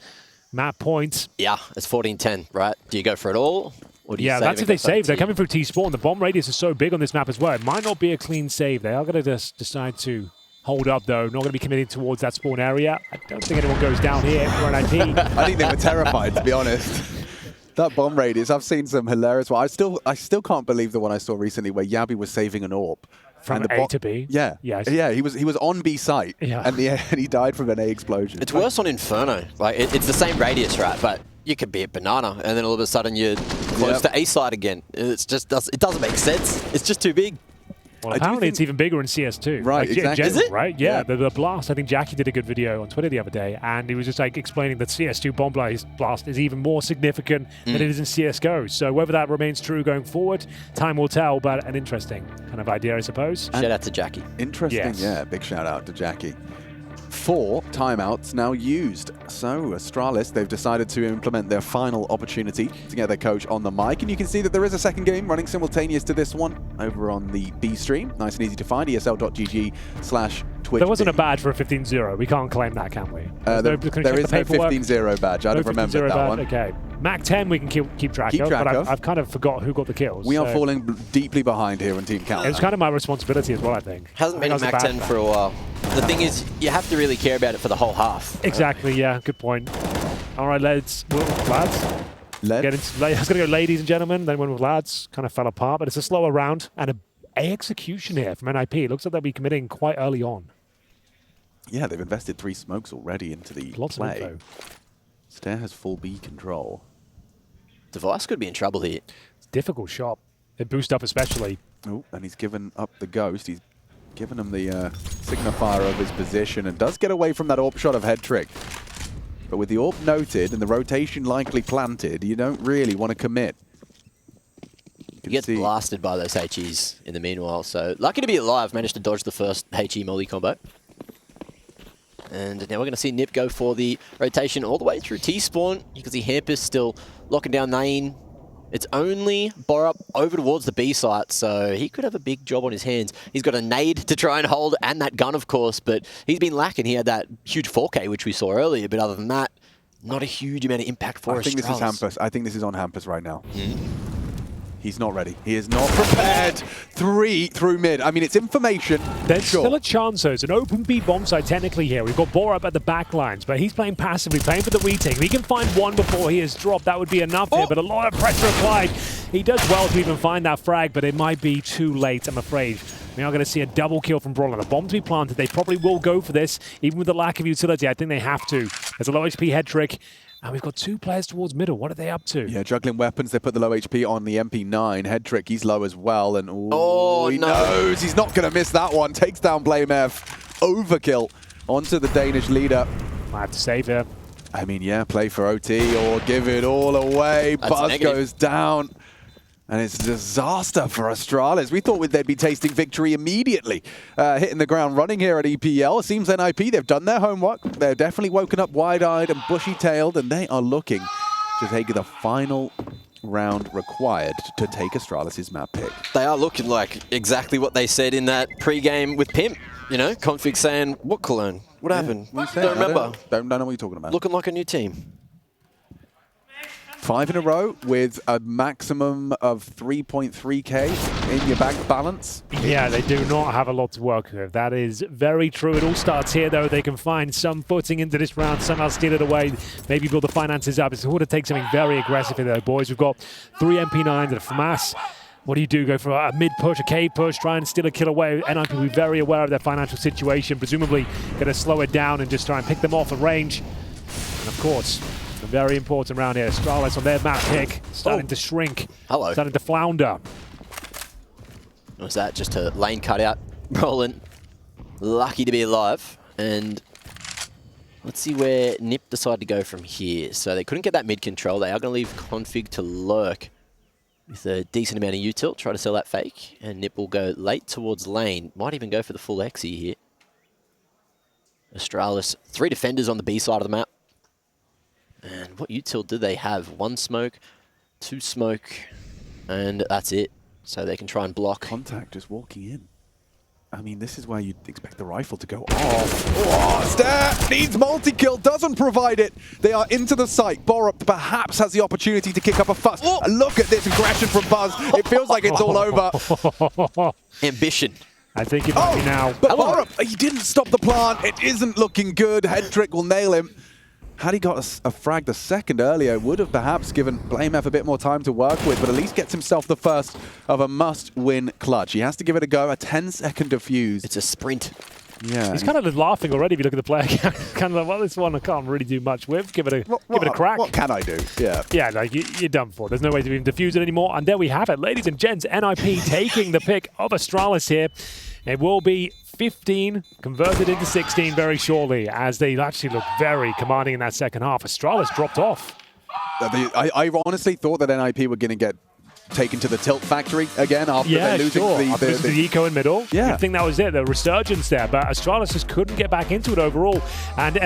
map points. Yeah, it's 14-10, right? Do you go for it all? Or do you Yeah, save that's and if they go for that save. They're team? coming through T-Spawn. The bomb radius is so big on this map as well. It might not be a clean save. They are going to just decide to hold up, though. Not going to be committing towards that spawn area. I don't think anyone goes down here for an IP. I think they were terrified, to be honest. That bomb radius, I've seen some hilarious one. I still can't believe the one I saw recently where Yabi was saving an AWP. From and A to B? Yeah. Yes. Yeah, he was on B site. Yeah. And he died from an A explosion. It's worse on Inferno. Like it's the same radius, right? But you could be at Banana, and then all of a sudden you're close to A side again. It doesn't make sense. It's just too big. Well, apparently it's even bigger in CS2. Right, like, exactly. General, Is it? Right? Yeah, the blast. I think Jackie did a good video on Twitter the other day, and he was just like explaining that CS2 bomb blast is even more significant than it is in CSGO. So whether that remains true going forward, time will tell, but an interesting kind of idea, I suppose. Shout out to Jackie. Interesting, Yes. yeah. Big shout out to Jackie. 4 timeouts now used. So Astralis, they've decided to implement their final opportunity to get their coach on the mic. And you can see that there is a second game running simultaneous to this one over on the B stream. Nice and easy to find, esl.gg/Twitch. There wasn't a badge for a 15-0. We can't claim that, can we? There is no 15-0 badge. I'd have remembered that one. Okay. Mac 10 we can keep track of, but I've kind of forgot who got the kills. We are falling deeply behind here in team count. It's kind of my responsibility as well, I think. Hasn't been a Mac 10 for a while. The thing is, you have to really care about it for the whole half. Exactly, yeah, good point. All right, lads. Led? I was going to go ladies and gentlemen, then went with lads. Kind of fell apart, but it's a slower round and a execution here from NiP. It looks like they'll be committing quite early on. Yeah, they've invested 3 smokes already into the Lots play. of info. Stair has full B control. Device could be in trouble here. It's a difficult shot. They boost up especially. Oh, and he's given up the ghost. He's given him the signifier of his position and does get away from that AWP shot of head trick. But with the AWP noted and the rotation likely planted, you don't really want to commit. He gets blasted by those HEs in the meanwhile, so lucky to be alive, managed to dodge the first HE molly combo. And now we're going to see NiP go for the rotation all the way through T-spawn. You can see Hampus still locking down Nain. It's only Borup over towards the B site, so he could have a big job on his hands. He's got a nade to try and hold, and that gun, of course, but he's been lacking. He had that huge 4K, which we saw earlier, but other than that, not a huge amount of impact for us. I think this is Hampus. I think this is on Hampus right now. He's not ready. He is not prepared. 3 through mid. I mean, it's information. There's still a chance, though. It's an open B bomb site technically here. We've got Borup at the back lines, but he's playing passively, playing for the retake. If he can find one before he is dropped, that would be enough here, but a lot of pressure applied. He does well to even find that frag, but it might be too late, I'm afraid. We are going to see a double kill from Brawler. The bomb to be planted. They probably will go for this, even with the lack of utility. I think they have to. There's a low HP head trick. And we've got 2 players towards middle. What are they up to? Yeah, juggling weapons. They put the low HP on the MP9. Head trick, he's low as well. And he no. knows he's not going to miss that one. Takes down BlameF. Overkill onto the Danish leader. I have to save here. I mean, yeah, play for OT or give it all away. That's Buzz negative. goes down. And it's a disaster for Astralis. We thought they'd be tasting victory immediately. Hitting the ground running here at EPL. It seems NiP, they've done their homework. They're definitely woken up wide-eyed and bushy-tailed, and they are looking to take the final round required to take Astralis' map pick. They are looking like exactly what they said in that pre-game with Pimp. You know, Config saying, what Cologne? What happened? What are you Don't saying? remember. Don't know what you're talking about. Looking like a new team. 5 in a row with a maximum of 3.3k in your bank balance. Yeah, they do not have a lot to work with. That is very true. It all starts here, though. They can find some footing into this round, somehow steal it away, maybe build the finances up. It's going to take something very aggressive here, though, boys. We've got 3 MP9s and a FAMAS. What do you do? Go for a mid-push, a K-push, try and steal a kill away. NiP will be very aware of their financial situation, presumably going to slow it down and just try and pick them off at range. And, of course, a very important round here. Astralis on their map pick, starting to shrink. Hello. Starting to flounder. Was that just a lane cutout? Roland, lucky to be alive. And let's see where NiP decided to go from here. So they couldn't get that mid control. They are going to leave config to lurk with a decent amount of util. Try to sell that fake. And NiP will go late towards lane. Might even go for the full XE here. Astralis, 3 defenders on the B side of the map. And what util do they have? 1 smoke, 2 smoke, and that's it. So they can try and block. Contact just walking in. I mean, this is where you'd expect the rifle to go off. Oh, Stare needs multi-kill, doesn't provide it. They are into the site. Borup perhaps has the opportunity to kick up a fuss. Oh. Look at this aggression from Buzz. It feels like it's all over. Ambition. I think it might be now. But Borup, he didn't stop the plant. It isn't looking good. Head trick will nail him. Had he got a frag the second earlier, would have perhaps given blameF a bit more time to work with, but at least gets himself the first of a must-win clutch. He has to give it a go, a 10-second defuse. It's a sprint. Yeah. He's kind of laughing already if you look at the player count. Kind of like, well, this one I can't really do much with. Give it a crack. What can I do? Yeah. Yeah, like you're done for. There's no way to even defuse it anymore. And there we have it, ladies and gents. NiP taking the pick of Astralis here. It will be 15 converted into 16 very shortly, as they actually look very commanding in that second half. Astralis dropped off. I honestly thought that NiP were going to get taken to the tilt factory again after they're losing the eco in middle. Yeah. I think that was it, the resurgence there. But Astralis just couldn't get back into it overall. And